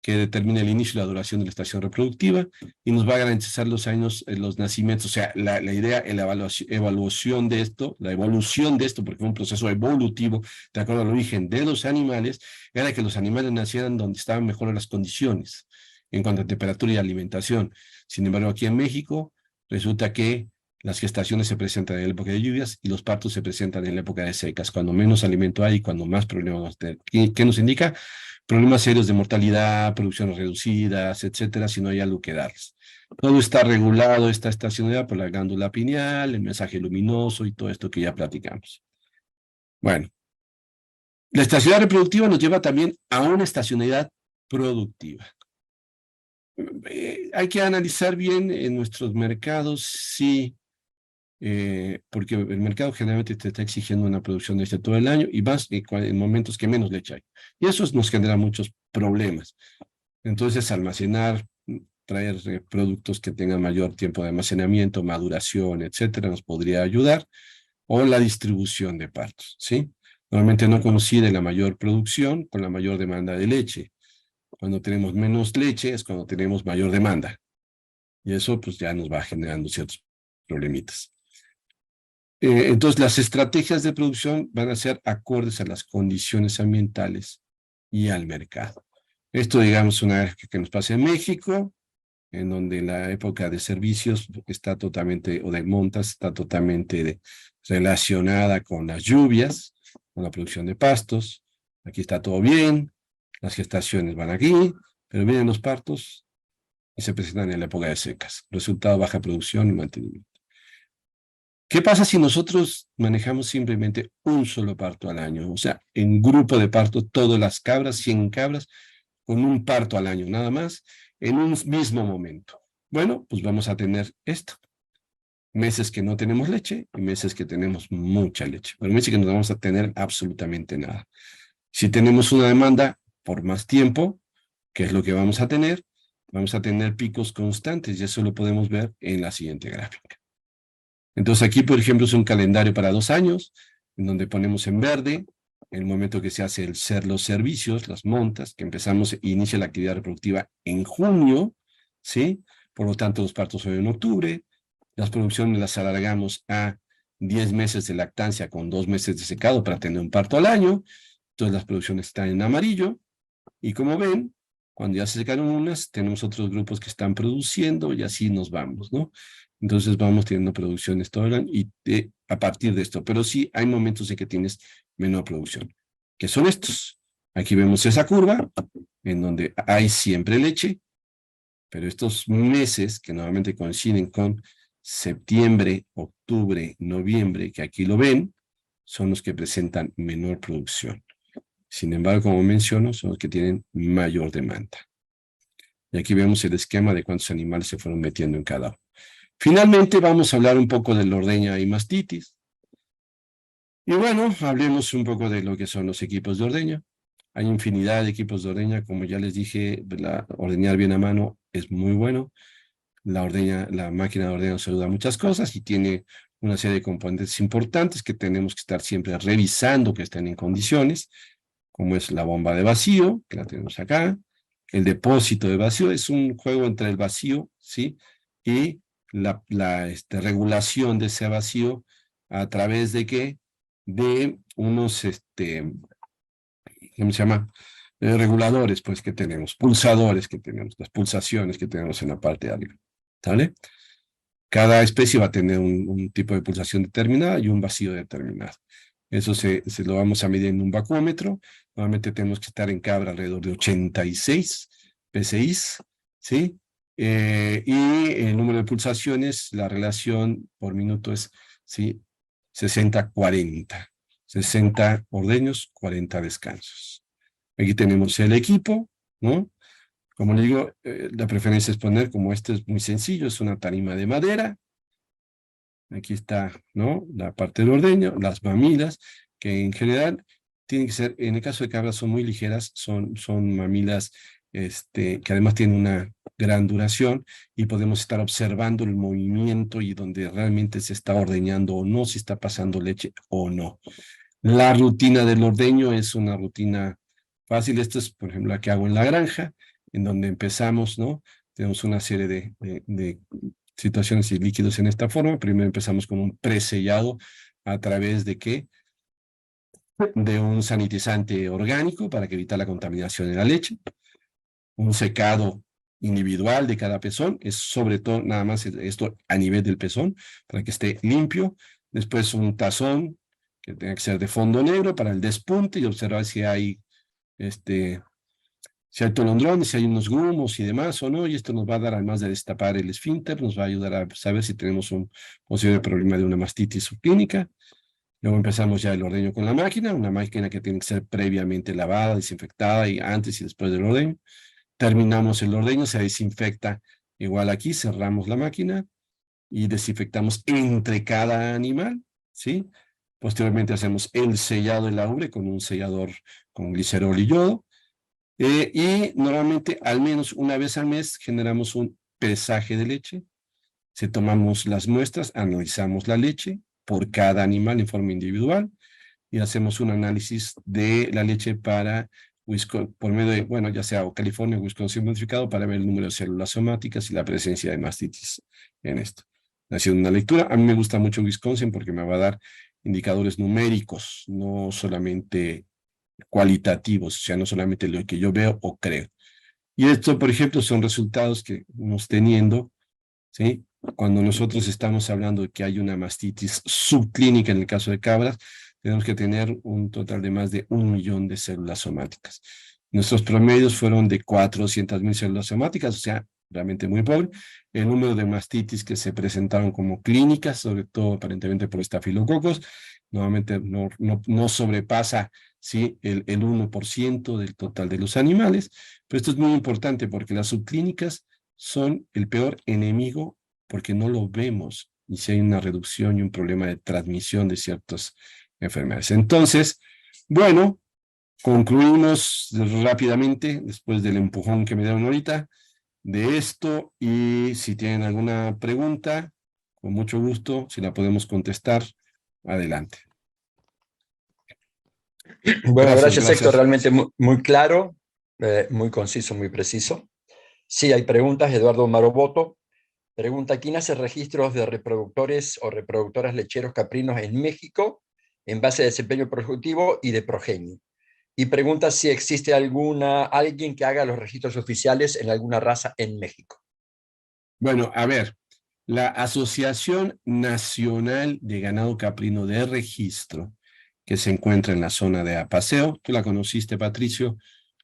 Speaker 2: que determina el inicio y la duración de la estación reproductiva y nos va a garantizar los años, los nacimientos. O sea, la idea, la evaluación de esto, la evolución de esto, porque fue un proceso evolutivo, de acuerdo al origen de los animales, era que los animales nacieran donde estaban mejores las condiciones en cuanto a temperatura y alimentación. Sin embargo, aquí en México, resulta que las gestaciones se presentan en la época de lluvias y los partos se presentan en la época de secas, cuando menos alimento hay y cuando más problemas vamos a tener. ¿Qué nos indica? Problemas serios de mortalidad, producciones reducidas, etcétera, si no hay algo que darles. Todo está regulado, esta estacionalidad, por la glándula pineal, el mensaje luminoso y todo esto que ya platicamos. Bueno, la estacionalidad reproductiva nos lleva también a una estacionalidad productiva. Hay que analizar bien en nuestros mercados si porque el mercado generalmente te está exigiendo una producción de todo el año y más en momentos que menos leche hay. Y eso nos genera muchos problemas. Entonces, almacenar, traer productos que tengan mayor tiempo de almacenamiento, maduración, etcétera, nos podría ayudar. O la distribución de partos, ¿sí? Normalmente no coincide la mayor producción con la mayor demanda de leche. Cuando tenemos menos leche es cuando tenemos mayor demanda. Y eso pues ya nos va generando ciertos problemitas. Entonces, las estrategias de producción van a ser acordes a las condiciones ambientales y al mercado. Esto, digamos, una vez que nos pasa en México, en donde la época de servicios está totalmente, o de montas, está totalmente relacionada con las lluvias, con la producción de pastos. Aquí está todo bien, las gestaciones van aquí, pero vienen los partos y se presentan en la época de secas. Resultado, baja producción y mantenimiento. ¿Qué pasa si nosotros manejamos simplemente un solo parto al año? O sea, en grupo de parto, todas las cabras, 100 cabras, con un parto al año nada más, en un mismo momento. Bueno, pues vamos a tener esto. Meses que no tenemos leche y meses que tenemos mucha leche. Pero meses que no vamos a tener absolutamente nada. Si tenemos una demanda por más tiempo, ¿qué es lo que vamos a tener? Vamos a tener picos constantes y eso lo podemos ver en la siguiente gráfica. Entonces aquí, por ejemplo, es un calendario para 2 años, en donde ponemos en verde el momento que se hace los servicios, las montas, que empezamos, inicia la actividad reproductiva en junio, ¿sí? Por lo tanto, los partos son en octubre, las producciones las alargamos a 10 meses de lactancia con 2 meses de secado para tener un parto al año, entonces las producciones están en amarillo, y como ven, cuando ya se secaron unas, tenemos otros grupos que están produciendo y así nos vamos, ¿no? Entonces vamos teniendo producciones todo el año y a partir de esto. Pero sí hay momentos en que tienes menor producción, que son estos. Aquí vemos esa curva en donde hay siempre leche, pero estos meses que normalmente coinciden con septiembre, octubre, noviembre, que aquí lo ven, son los que presentan menor producción. Sin embargo, como menciono, son los que tienen mayor demanda. Y aquí vemos el esquema de cuántos animales se fueron metiendo en cada uno. Finalmente, vamos a hablar un poco de la ordeña y mastitis. Y bueno, hablemos un poco de lo que son los equipos de ordeña. Hay infinidad de equipos de ordeña, como ya les dije, ordeñar bien a mano es muy bueno. La máquina de ordeña nos ayuda a muchas cosas y tiene una serie de componentes importantes que tenemos que estar siempre revisando que estén en condiciones, como es la bomba de vacío, que la tenemos acá, el depósito de vacío, es un juego entre el vacío, ¿sí? Y la regulación de ese vacío a través de qué? De unos, ¿cómo se llama? Reguladores, pues, que tenemos, pulsadores que tenemos, las pulsaciones que tenemos en la parte de arriba, ¿sale? Cada especie va a tener un tipo de pulsación determinada y un vacío determinado. Eso se lo vamos a medir en un vacuómetro. Normalmente tenemos que estar en cabra alrededor de 86 PSI, ¿sí? Y el número de pulsaciones, la relación por minuto es, ¿sí? 60-40. 60 ordeños, 40 descansos. Aquí tenemos el equipo, ¿no? Como le digo, la preferencia es poner, como este es muy sencillo, es una tarima de madera. Aquí está, ¿no? La parte del ordeño, las mamilas, que en general tienen que ser, en el caso de cabras son muy ligeras, son mamilas que además tienen una gran duración y podemos estar observando el movimiento y donde realmente se está ordeñando o no, si está pasando leche o no. La rutina del ordeño es una rutina fácil. Esta es, por ejemplo, la que hago en la granja, en donde empezamos, ¿no? Tenemos una serie de situaciones y líquidos en esta forma. Primero empezamos con un presellado a través de ¿qué? De un sanitizante orgánico para que evite la contaminación de la leche. Un secado individual de cada pezón, es sobre todo nada más esto a nivel del pezón, para que esté limpio. Después un tazón que tenga que ser de fondo negro para el despunte y observar si hay si hay tolondrones, si hay unos grumos y demás o no, y esto nos va a dar, además de destapar el esfínter, nos va a ayudar a saber si tenemos un posible problema de una mastitis subclínica. Luego empezamos ya el ordeño con la máquina, una máquina que tiene que ser previamente lavada, desinfectada y antes y después del ordeño. Terminamos el ordeño, se desinfecta igual aquí, cerramos la máquina y desinfectamos entre cada animal, ¿sí? Posteriormente hacemos el sellado de la ubre con un sellador con glicerol y yodo. Y normalmente al menos una vez al mes generamos un pesaje de leche, se tomamos las muestras, analizamos la leche por cada animal en forma individual y hacemos un análisis de la leche para por medio de, bueno, ya sea o California o Wisconsin modificado para ver el número de células somáticas y la presencia de mastitis en esto. Haciendo una lectura, a mí me gusta mucho Wisconsin porque me va a dar indicadores numéricos, no solamente cualitativos, o sea, no solamente lo que yo veo o creo. Y esto, por ejemplo, son resultados que vamos teniendo, ¿sí? Cuando nosotros estamos hablando de que hay una mastitis subclínica en el caso de cabras, tenemos que tener un total de más de 1 millón de células somáticas. Nuestros promedios fueron de 400,000 células somáticas, o sea, realmente muy pobre. El número de mastitis que se presentaron como clínicas, sobre todo aparentemente por estafilococos, nuevamente no sobrepasa, ¿sí? el 1% del total de los animales, pero esto es muy importante porque las subclínicas son el peor enemigo porque no lo vemos y si hay una reducción y un problema de transmisión de ciertas enfermedades. Entonces, bueno, concluimos rápidamente después del empujón que me dieron ahorita de esto y si tienen alguna pregunta, con mucho gusto, si la podemos contestar, adelante.
Speaker 1: Bueno, gracias Héctor, realmente muy claro, muy conciso, muy preciso. Sí, hay preguntas. Eduardo Maroboto pregunta: ¿quién hace registros de reproductores o reproductoras lecheros caprinos en México en base a desempeño productivo y de progenie? Y pregunta si existe alguien que haga los registros oficiales en alguna raza en México.
Speaker 2: Bueno, a ver, la Asociación Nacional de Ganado Caprino de Registro, que se encuentra en la zona de Apaseo, tú la conociste, Patricio,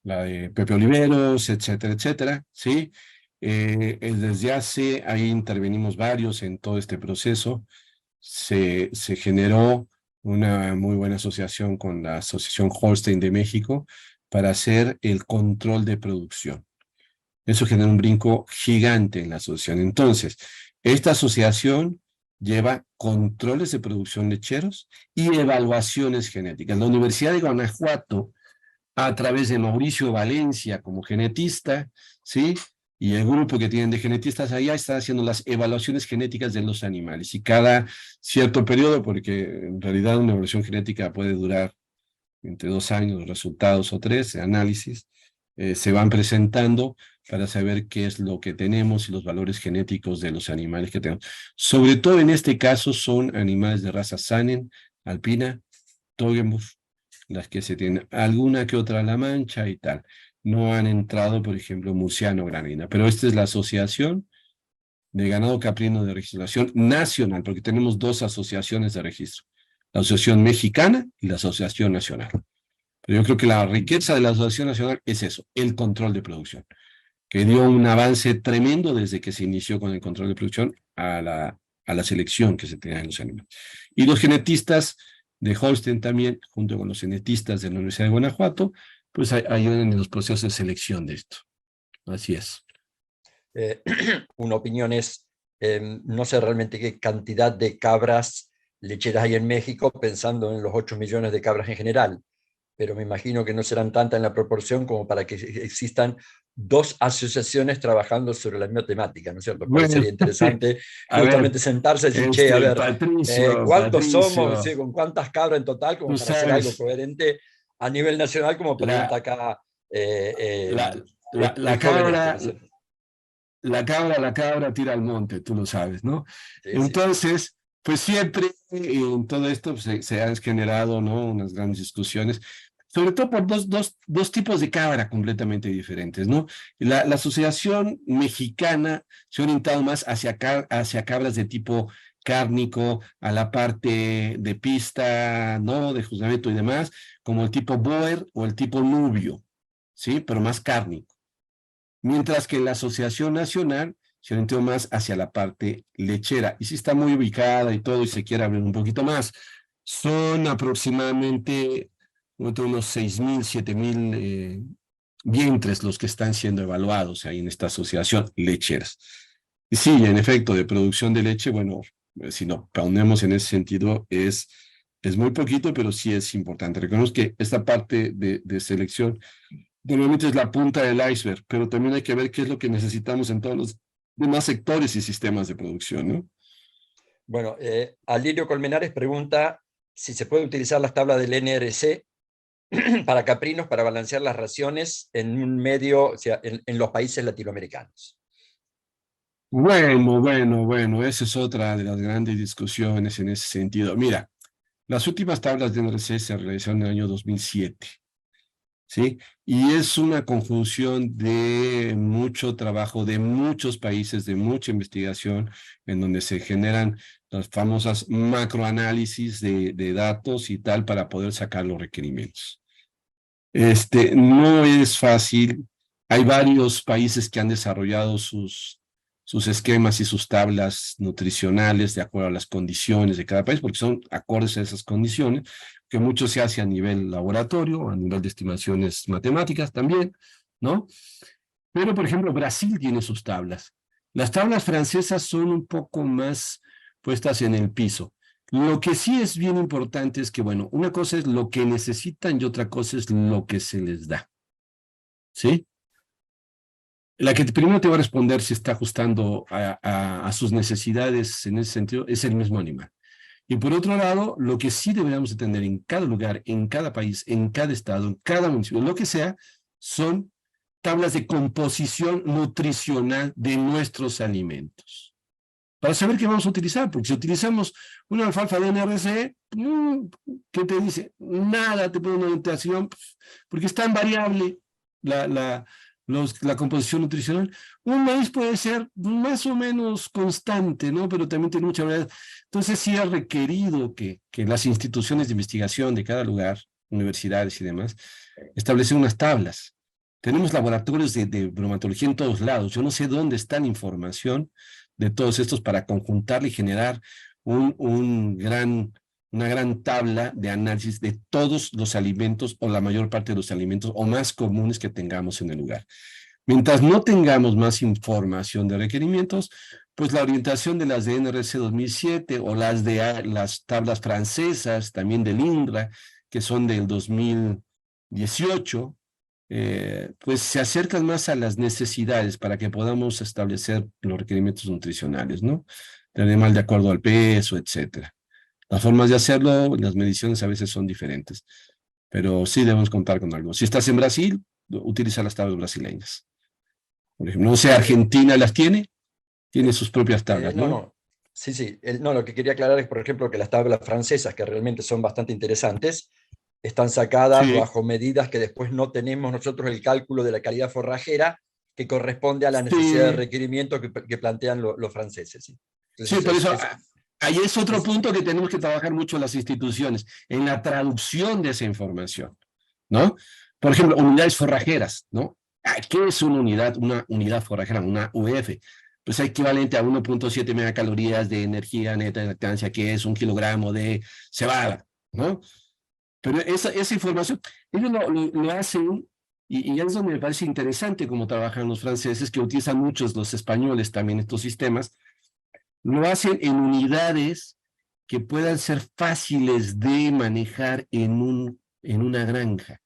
Speaker 2: la de Pepe Oliveros, etcétera, etcétera, ¿sí? Desde ahí intervenimos varios en todo este proceso, se generó una muy buena asociación con la Asociación Holstein de México para hacer el control de producción. Eso genera un brinco gigante en la asociación. Entonces, esta asociación lleva controles de producción lecheros y evaluaciones genéticas. La Universidad de Guanajuato, a través de Mauricio Valencia como genetista, ¿sí? Y el grupo que tienen de genetistas allá está haciendo las evaluaciones genéticas de los animales. Y cada cierto periodo, porque en realidad una evaluación genética puede durar entre 2 años, resultados o 3, análisis, se van presentando para saber qué es lo que tenemos y los valores genéticos de los animales que tenemos. Sobre todo en este caso son animales de raza Saanen, alpina, Toggenburg, las que se tienen, alguna que otra La Mancha y tal. No han entrado, por ejemplo, murciano granadina, pero esta es la Asociación de Ganado Caprino de Registración Nacional, porque tenemos dos asociaciones de registro, la Asociación Mexicana y la Asociación Nacional. Pero yo creo que la riqueza de la Asociación Nacional es eso, el control de producción, que dio un avance tremendo desde que se inició con el control de producción a la selección que se tenía en los animales. Y los genetistas de Holstein también, junto con los genetistas de la Universidad de Guanajuato, pues ayudan en los procesos de selección de esto. Así es.
Speaker 1: Una opinión es, no sé realmente qué cantidad de cabras lecheras hay en México, pensando en los 8 millones de cabras en general, pero me imagino que no serán tantas en la proporción como para que existan dos asociaciones trabajando sobre la misma temática, ¿no es cierto? Cual
Speaker 2: Bueno,
Speaker 1: sería interesante
Speaker 2: a ver,
Speaker 1: justamente sentarse y decir, che, a ver, ¿cuántos somos?
Speaker 2: Patricio,
Speaker 1: ¿Sí? ¿Con cuántas cabras en total? Como
Speaker 2: tú
Speaker 1: para hacer algo
Speaker 2: sabes,
Speaker 1: coherente a nivel nacional, como pregunta
Speaker 2: la,
Speaker 1: acá
Speaker 2: la,
Speaker 1: el
Speaker 2: la
Speaker 1: joven este, ¿no
Speaker 2: cabra,
Speaker 1: es cierto?
Speaker 2: la cabra tira al monte, tú lo sabes, ¿no?
Speaker 1: Sí, sí, sí.
Speaker 2: Entonces, pues siempre en todo esto pues, se han generado, ¿no? Unas grandes discusiones, sobre todo por dos tipos de cabra completamente diferentes, ¿no? La Asociación Mexicana se ha orientado más hacia cabras de tipo cárnico, a la parte de pista, ¿no? De juzgamiento y demás, como el tipo Boer o el tipo Nubio, ¿sí? Pero más cárnico. Mientras que la Asociación Nacional se orientó más hacia la parte lechera. Y sí está muy ubicada y todo, y se quiere abrir un poquito más. Son aproximadamente unos 6,000, 7,000 vientres los que están siendo evaluados ahí en esta asociación lecheras. Y sí, en efecto, de producción de leche, bueno, si no ponemos en ese sentido, es muy poquito, pero sí es importante. Reconozco que esta parte de selección normalmente es la punta del iceberg, pero también hay que ver qué es lo que necesitamos en todos los demás sectores y sistemas de producción, ¿no?
Speaker 1: Bueno, Alirio Colmenares pregunta si se puede utilizar las tablas del NRC para caprinos para balancear las raciones en un medio, o sea, en los países latinoamericanos.
Speaker 2: Bueno, esa es otra de las grandes discusiones en ese sentido. Mira, las últimas tablas de NRC se realizaron en el año 2007. ¿Sí? Y es una conjunción de mucho trabajo de muchos países, de mucha investigación, en donde se generan las famosas macroanálisis de datos y tal para poder sacar los requerimientos. No es fácil. Hay varios países que han desarrollado sus esquemas y sus tablas nutricionales de acuerdo a las condiciones de cada país, porque son acordes a esas condiciones, que mucho se hace a nivel laboratorio, a nivel de estimaciones matemáticas también, ¿no? Pero, por ejemplo, Brasil tiene sus tablas. Las tablas francesas son un poco más puestas en el piso. Lo que sí es bien importante es que, bueno, una cosa es lo que necesitan y otra cosa es lo que se les da. ¿Sí? La que primero te va a responder si está ajustando a sus necesidades en ese sentido es el mismo animal. Y por otro lado, lo que sí deberíamos de tener en cada lugar, en cada país, en cada estado, en cada municipio, lo que sea, son tablas de composición nutricional de nuestros alimentos. Para saber qué vamos a utilizar, porque si utilizamos una alfalfa de NRC, ¿qué te dice? Nada te pone una orientación, porque es tan variable la composición nutricional. Un maíz puede ser más o menos constante, ¿no? Pero también tiene mucha variedad. Entonces sí ha requerido que las instituciones de investigación de cada lugar, universidades y demás, establecen unas tablas. Tenemos laboratorios de bromatología en todos lados. Yo no sé dónde está la información de todos estos para conjuntarla y generar una gran tabla de análisis de todos los alimentos o la mayor parte de los alimentos o más comunes que tengamos en el lugar. Mientras no tengamos más información de requerimientos, pues la orientación de las de NRC 2007 o las de las tablas francesas, también del INRA, que son del 2018, pues se acercan más a las necesidades para que podamos establecer los requerimientos nutricionales, ¿no? Del animal de acuerdo al peso, etcétera. Las formas de hacerlo, las mediciones a veces son diferentes, pero sí debemos contar con algo. Si estás en Brasil, utilizar las tablas brasileñas. Por ejemplo, no sé, Argentina las tiene sus propias tablas, ¿no?
Speaker 1: No. Sí, sí. No, lo que quería aclarar es, por ejemplo, que las tablas francesas, que realmente son bastante interesantes, están sacadas
Speaker 2: Sí,
Speaker 1: bajo medidas que después no tenemos nosotros el cálculo de la calidad forrajera que corresponde a la necesidad de
Speaker 2: sí,
Speaker 1: requerimiento que plantean los franceses. ¿Sí?
Speaker 2: sí, por
Speaker 1: Entonces,
Speaker 2: eso ahí es otro
Speaker 1: es-
Speaker 2: punto que tenemos que trabajar mucho las instituciones, en la traducción de esa información, ¿no? Por ejemplo, unidades forrajeras, ¿no? ¿Qué es una unidad forrajera, una UF? Pues equivalente a 1.7 megacalorías de energía neta de lactancia, que es 1 kilogramo de cebada, ¿no? Pero esa información, ellos lo hacen, y es donde me parece interesante cómo trabajan los franceses, que utilizan muchos los españoles también estos sistemas, lo hacen en unidades que puedan ser fáciles de manejar en una granja.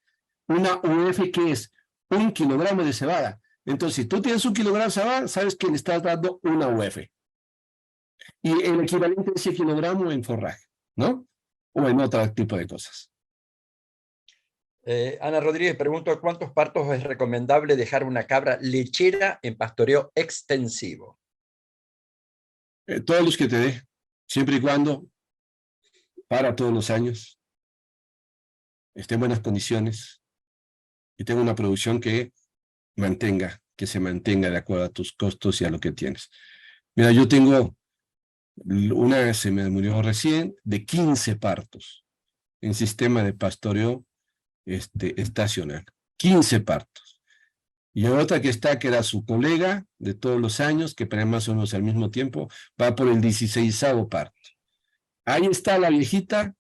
Speaker 2: Una UF que es 1 kilogramo de cebada. Entonces, si tú tienes 1 kilogramo de cebada, sabes que le estás dando una UF. Y el equivalente es ese kilogramo en forraje, ¿no? O en otro tipo de cosas.
Speaker 1: Ana Rodríguez pregunto, ¿cuántos partos es recomendable dejar una cabra lechera en pastoreo extensivo?
Speaker 2: Todos los que te dé, siempre y cuando para todos los años, esté en buenas condiciones y tenga una producción que se mantenga de acuerdo a tus costos y a lo que tienes. Mira, yo tengo una, se me murió recién, de 15 partos en sistema de pastoreo estacional. 15 partos. Y otra que está, que era su colega de todos los años, que para más o menos al mismo tiempo, va por el 16º parto. Ahí está la viejita,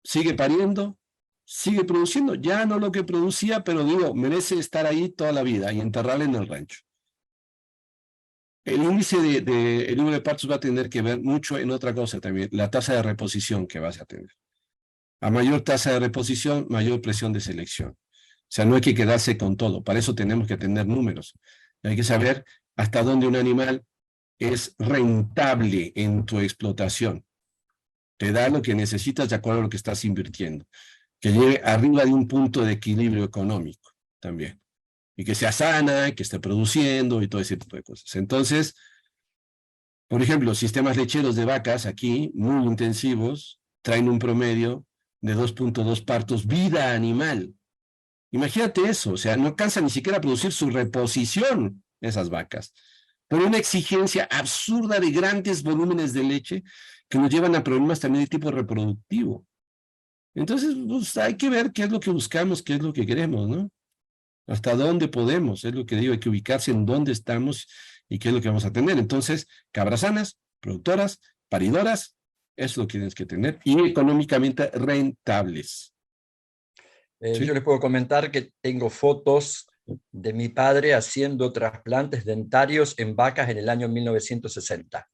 Speaker 2: sigue pariendo, sigue produciendo, ya no lo que producía, pero digo, merece estar ahí toda la vida y enterrarla en el rancho. El índice el número de partos va a tener que ver mucho en otra cosa también, la tasa de reposición que vas a tener. A mayor tasa de reposición, mayor presión de selección. O sea, no hay que quedarse con todo, para eso tenemos que tener números. Hay que saber hasta dónde un animal es rentable en tu explotación. Te da lo que necesitas de acuerdo a lo que estás invirtiendo. Que llegue arriba de un punto de equilibrio económico también. Y que sea sana, que esté produciendo y todo ese tipo de cosas. Entonces, por ejemplo, sistemas lecheros de vacas aquí, muy intensivos, traen un promedio de 2.2 partos vida animal. Imagínate eso, o sea, no alcanza ni siquiera a producir su reposición esas vacas. Por una exigencia absurda de grandes volúmenes de leche que nos llevan a problemas también de tipo reproductivo. Entonces, pues, hay que ver qué es lo que buscamos, qué es lo que queremos, ¿no? Hasta dónde podemos, es lo que digo, hay que ubicarse en dónde estamos y qué es lo que vamos a tener. Entonces, cabras sanas, productoras, paridoras, es lo que tienes que tener, y económicamente rentables. ¿Sí?
Speaker 1: Yo les puedo comentar que tengo fotos de mi padre haciendo trasplantes dentarios en vacas en el año 1960.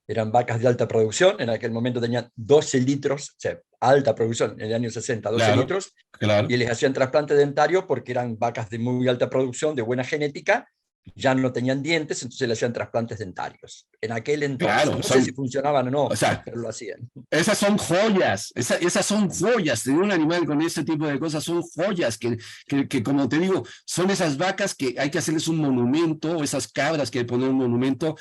Speaker 1: Eran vacas de alta producción, en aquel momento tenían 12 litros, o sea, alta producción, en el año 60, 12
Speaker 2: Claro,
Speaker 1: litros,
Speaker 2: claro.
Speaker 1: y les hacían trasplante dentario porque eran vacas de muy alta producción, de buena genética, ya no tenían dientes, entonces le hacían trasplantes dentarios. En aquel entonces,
Speaker 2: Claro,
Speaker 1: no sé si funcionaban o
Speaker 2: o
Speaker 1: no,
Speaker 2: sea,
Speaker 1: pero lo hacían.
Speaker 2: esas son joyas, esas son joyas, tener un animal con ese tipo de cosas son joyas que, como te digo, son esas vacas que hay que hacerles un monumento, o esas cabras que hay que poner un monumento,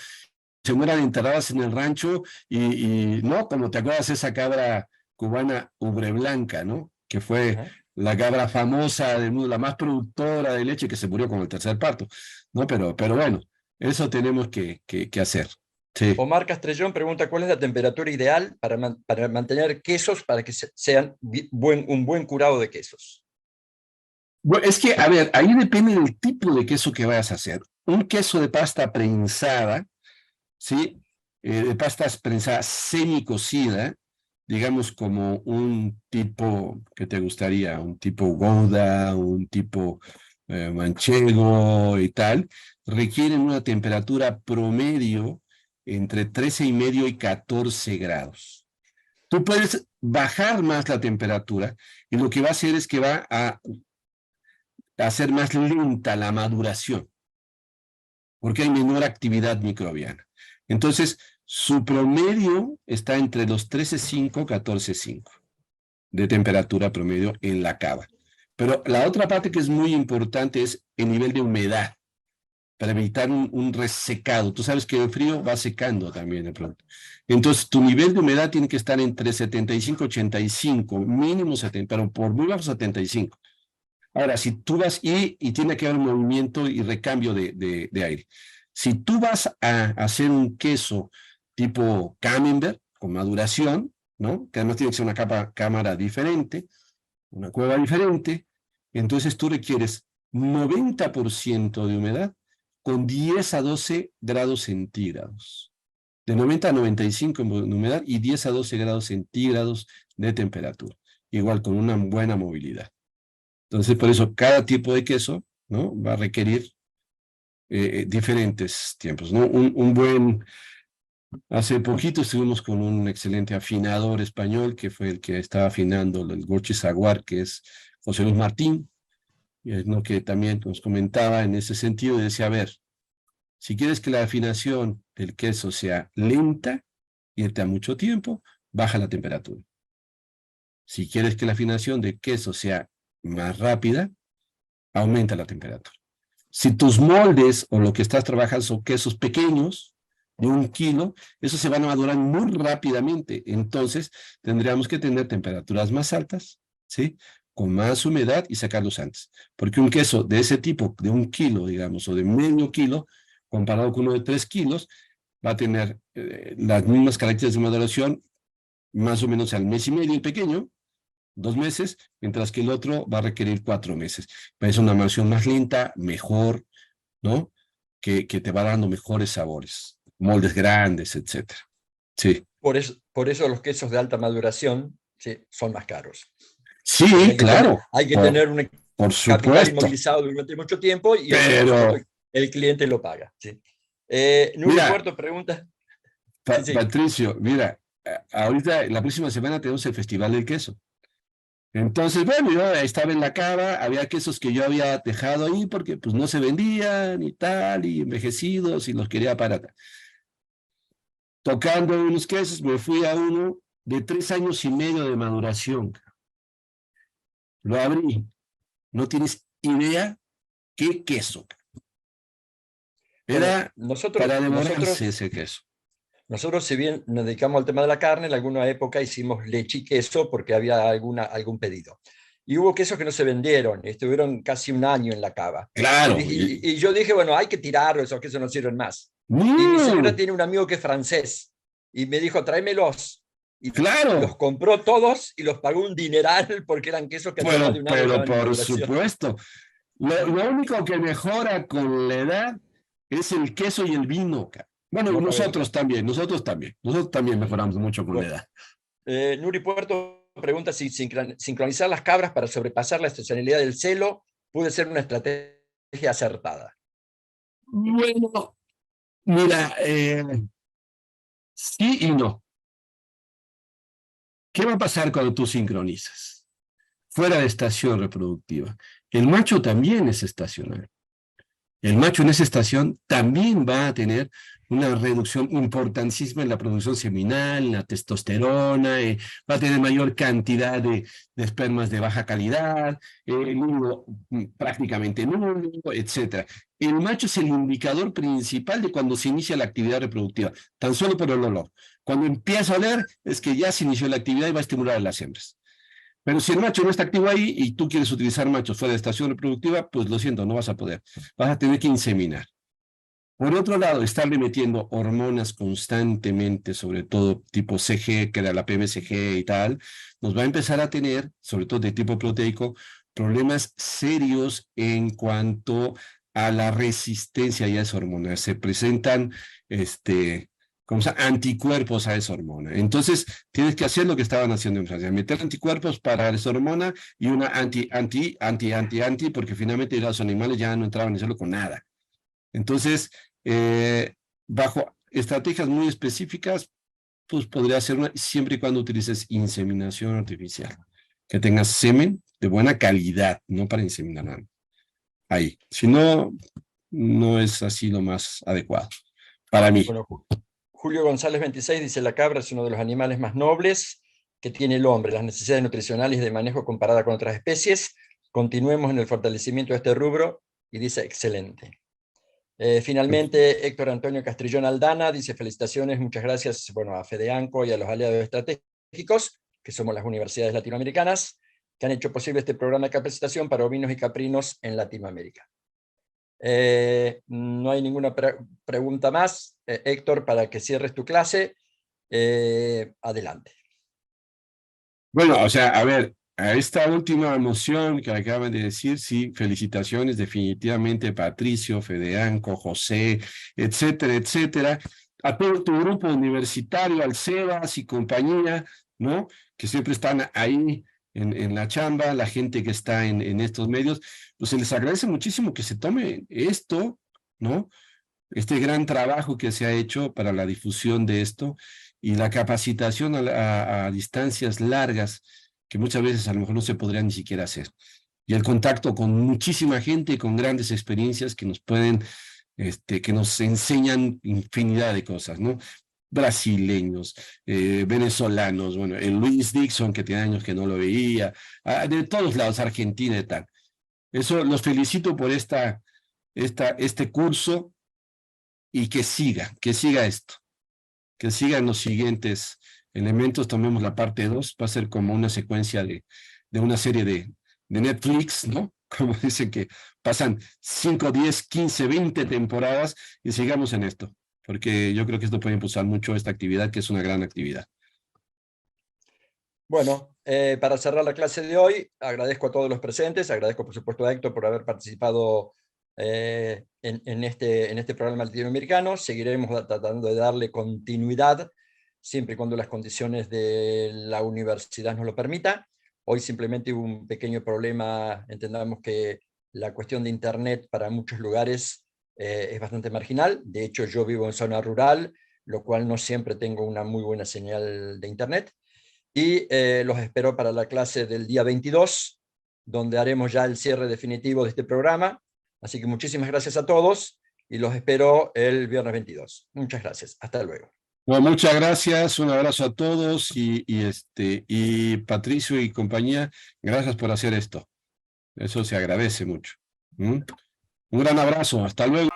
Speaker 2: se mueran enterradas en el rancho, y no, como te acuerdas esa cabra cubana Ubre Blanca, ¿no? Que fue
Speaker 1: Ajá.
Speaker 2: la cabra famosa del mundo, la más productora de leche, que se murió con el tercer parto, ¿no? Pero bueno, eso tenemos que hacer. Sí.
Speaker 1: Omar Castrellón pregunta cuál es la temperatura ideal para mantener quesos para que sean un buen curado de quesos.
Speaker 2: Bueno, es que, a ver, ahí depende del tipo de queso que vayas a hacer. Un queso de pasta prensada, ¿sí? De pasta prensada semicocida, digamos como un tipo, ¿qué te gustaría? Un tipo Gouda, un tipo manchego y tal, requieren una temperatura promedio entre 13,5 y 14 grados. Tú puedes bajar más la temperatura y lo que va a hacer es que va a hacer más lenta la maduración, porque hay menor actividad microbiana. Entonces, su promedio está entre los 13,5 y 14,5 de temperatura promedio en la cava. Pero la otra parte que es muy importante es el nivel de humedad, para evitar un resecado. Tú sabes que el frío va secando también de pronto. Entonces, tu nivel de humedad tiene que estar entre 75 y 85, mínimo 70, pero por muy bajo 75. Ahora, si tú vas y tiene que haber un movimiento y recambio de aire. Si tú vas a hacer un queso tipo Camembert, con maduración, ¿no? Que además tiene que ser una cámara diferente, una cueva diferente, entonces tú requieres 90% de humedad con 10 a 12 grados centígrados. De 90 a 95 de humedad y 10 a 12 grados centígrados de temperatura. Igual con una buena movilidad. Entonces, por eso, cada tipo de queso, ¿no? Va a requerir diferentes tiempos, ¿no? Hace poquito estuvimos con un excelente afinador español, que fue el que estaba afinando el Gochi Saguar, que es José Luis Martín, y es lo que también nos comentaba en ese sentido, y decía, a ver, si quieres que la afinación del queso sea lenta, irte a mucho tiempo, baja la temperatura. Si quieres que la afinación del queso sea más rápida, aumenta la temperatura. Si tus moldes o lo que estás trabajando son quesos pequeños, de 1 kilo, esos se van a madurar muy rápidamente. Entonces, tendríamos que tener temperaturas más altas, ¿sí? Con más humedad y sacarlos antes. Porque un queso de ese tipo, de 1 kilo, digamos, o de medio kilo, comparado con uno de 3 kilos, va a tener las mismas características de maduración, más o menos al mes y medio el pequeño, 2 meses, mientras que el otro va a requerir 4 meses. Es una maduración más lenta, mejor, ¿no? Que te va dando mejores sabores, moldes grandes, etcétera. Sí.
Speaker 1: Por eso los quesos de alta maduración, sí, son más caros. Porque
Speaker 2: Sí, claro,
Speaker 1: hay que tener un
Speaker 2: por
Speaker 1: capital
Speaker 2: supuesto.
Speaker 1: inmovilizado durante mucho tiempo y eso, por supuesto,
Speaker 2: Pero,
Speaker 1: el cliente lo paga. ¿Sí? Nuri
Speaker 2: mira,
Speaker 1: Puerto pregunta. Sí, sí.
Speaker 2: Patricio, mira, ahorita, la próxima semana tenemos el Festival del Queso. Entonces, bueno, yo estaba en la cava, había quesos que yo había dejado ahí porque pues no se vendían y tal, y envejecidos, y los quería para tocando unos quesos, me fui a uno de 3 años y medio de maduración. Lo abrí, no tienes idea qué queso.
Speaker 1: Bueno,
Speaker 2: Era para demorarse ese queso.
Speaker 1: nosotros, si bien nos dedicamos al tema de la carne, en alguna época hicimos leche y queso porque había algún pedido. Y hubo quesos que no se vendieron, estuvieron casi un año en la cava.
Speaker 2: Claro.
Speaker 1: Y yo dije, bueno, hay que tirarlos, esos quesos no sirven más. Y mi señora
Speaker 2: Mm,
Speaker 1: tiene un amigo que es francés y me dijo, tráemelos. Y los
Speaker 2: claro,
Speaker 1: compró todos y los pagó un dineral porque eran quesos que hacía más de un año
Speaker 2: pero
Speaker 1: estaban en
Speaker 2: por
Speaker 1: maduración.
Speaker 2: supuesto. Lo único que mejora con la edad es el queso y el vino. Bueno,
Speaker 1: No cabe duda.
Speaker 2: nosotros también mejoramos mucho con la
Speaker 1: Bueno,
Speaker 2: edad.
Speaker 1: Nuri Puerto pregunta si sincronizar las cabras para sobrepasar la estacionalidad del celo puede ser una estrategia acertada.
Speaker 2: Bueno, mira, sí y no. ¿Qué va a pasar cuando tú sincronizas? Fuera de estación reproductiva. El macho también es estacional. El macho en esa estación también va a tener una reducción importantísima en la producción seminal, en la testosterona, va a tener mayor cantidad de espermas de baja calidad, el híbrido prácticamente nulo, etc. El macho es el indicador principal de cuando se inicia la actividad reproductiva, tan solo por el olor. Cuando empieza a oler es que ya se inició la actividad y va a estimular a las hembras. Pero si el macho no está activo ahí y tú quieres utilizar machos fuera de estación reproductiva, pues lo siento, no vas a poder. Vas a tener que inseminar. Por otro lado, estarle metiendo hormonas constantemente, sobre todo tipo CG, que era la PMCG y tal, nos va a empezar a tener, sobre todo de tipo proteico, problemas serios en cuanto a la resistencia a esa hormona. Se presentan, ¿cómo se llama? Anticuerpos a esa hormona. Entonces, tienes que hacer lo que estaban haciendo en Francia, meter anticuerpos para esa hormona y una anti, porque finalmente los animales ya no entraban en hacerlo con nada. Entonces, bajo estrategias muy específicas, pues podría ser una, siempre y cuando utilices inseminación artificial. Que tengas semen de buena calidad, no para inseminar nada. Ahí. Si no, no es así lo más adecuado. Para mí.
Speaker 1: Bueno, Julio González 26 dice, la cabra es uno de los animales más nobles que tiene el hombre. Las necesidades nutricionales y de manejo comparada con otras especies continuemos en el fortalecimiento de este rubro, y dice excelente. Finalmente, Héctor Antonio Castrillón Aldana dice felicitaciones, muchas gracias a FEDEANCO y a los aliados estratégicos, que somos las universidades latinoamericanas, que han hecho posible este programa de capacitación para ovinos y caprinos en Latinoamérica. No hay ninguna pregunta más. Héctor, para que cierres tu clase, adelante.
Speaker 2: Bueno, o sea, a ver, a esta última moción que acaban de decir, sí, felicitaciones definitivamente, Patricio, FEDEANCO, José, etcétera, etcétera, a todo tu grupo universitario, al Sebas y compañía, ¿no? Que siempre están ahí en la chamba, la gente que está en estos medios, pues se les agradece muchísimo que se tome esto, ¿no? Este gran trabajo que se ha hecho para la difusión de esto y la capacitación a distancias largas que muchas veces a lo mejor no se podrían ni siquiera hacer. Y el contacto con muchísima gente, con grandes experiencias que nos pueden, que nos enseñan infinidad de cosas, ¿no? Brasileños, venezolanos, bueno, el Luis Dixon, que tiene años que no lo veía, de todos lados, Argentina y tal. Eso, los felicito por este curso, y que siga esto, que sigan los siguientes elementos. Tomemos la parte 2, va a ser como una secuencia de una serie de Netflix, ¿no? Como dicen que pasan 5, 10, 15, 20 temporadas y sigamos en esto, porque yo creo que esto puede impulsar mucho esta actividad, que es una gran actividad.
Speaker 1: Bueno, para cerrar la clase de hoy, agradezco a todos los presentes, agradezco por supuesto a Héctor por haber participado en este programa latinoamericano. Seguiremos tratando de darle continuidad, siempre y cuando las condiciones de la universidad nos lo permitan. Hoy simplemente hubo un pequeño problema, entendamos que la cuestión de internet para muchos lugares es bastante marginal. De hecho, yo vivo en zona rural, lo cual no siempre tengo una muy buena señal de internet. Y los espero para la clase del día 22, donde haremos ya el cierre definitivo de este programa. Así que muchísimas gracias a todos y los espero el viernes 22. Muchas gracias. Hasta luego.
Speaker 2: Bueno, muchas gracias, un abrazo a todos y Patricio y compañía, gracias por hacer esto. Eso se agradece mucho. Un gran abrazo, hasta luego.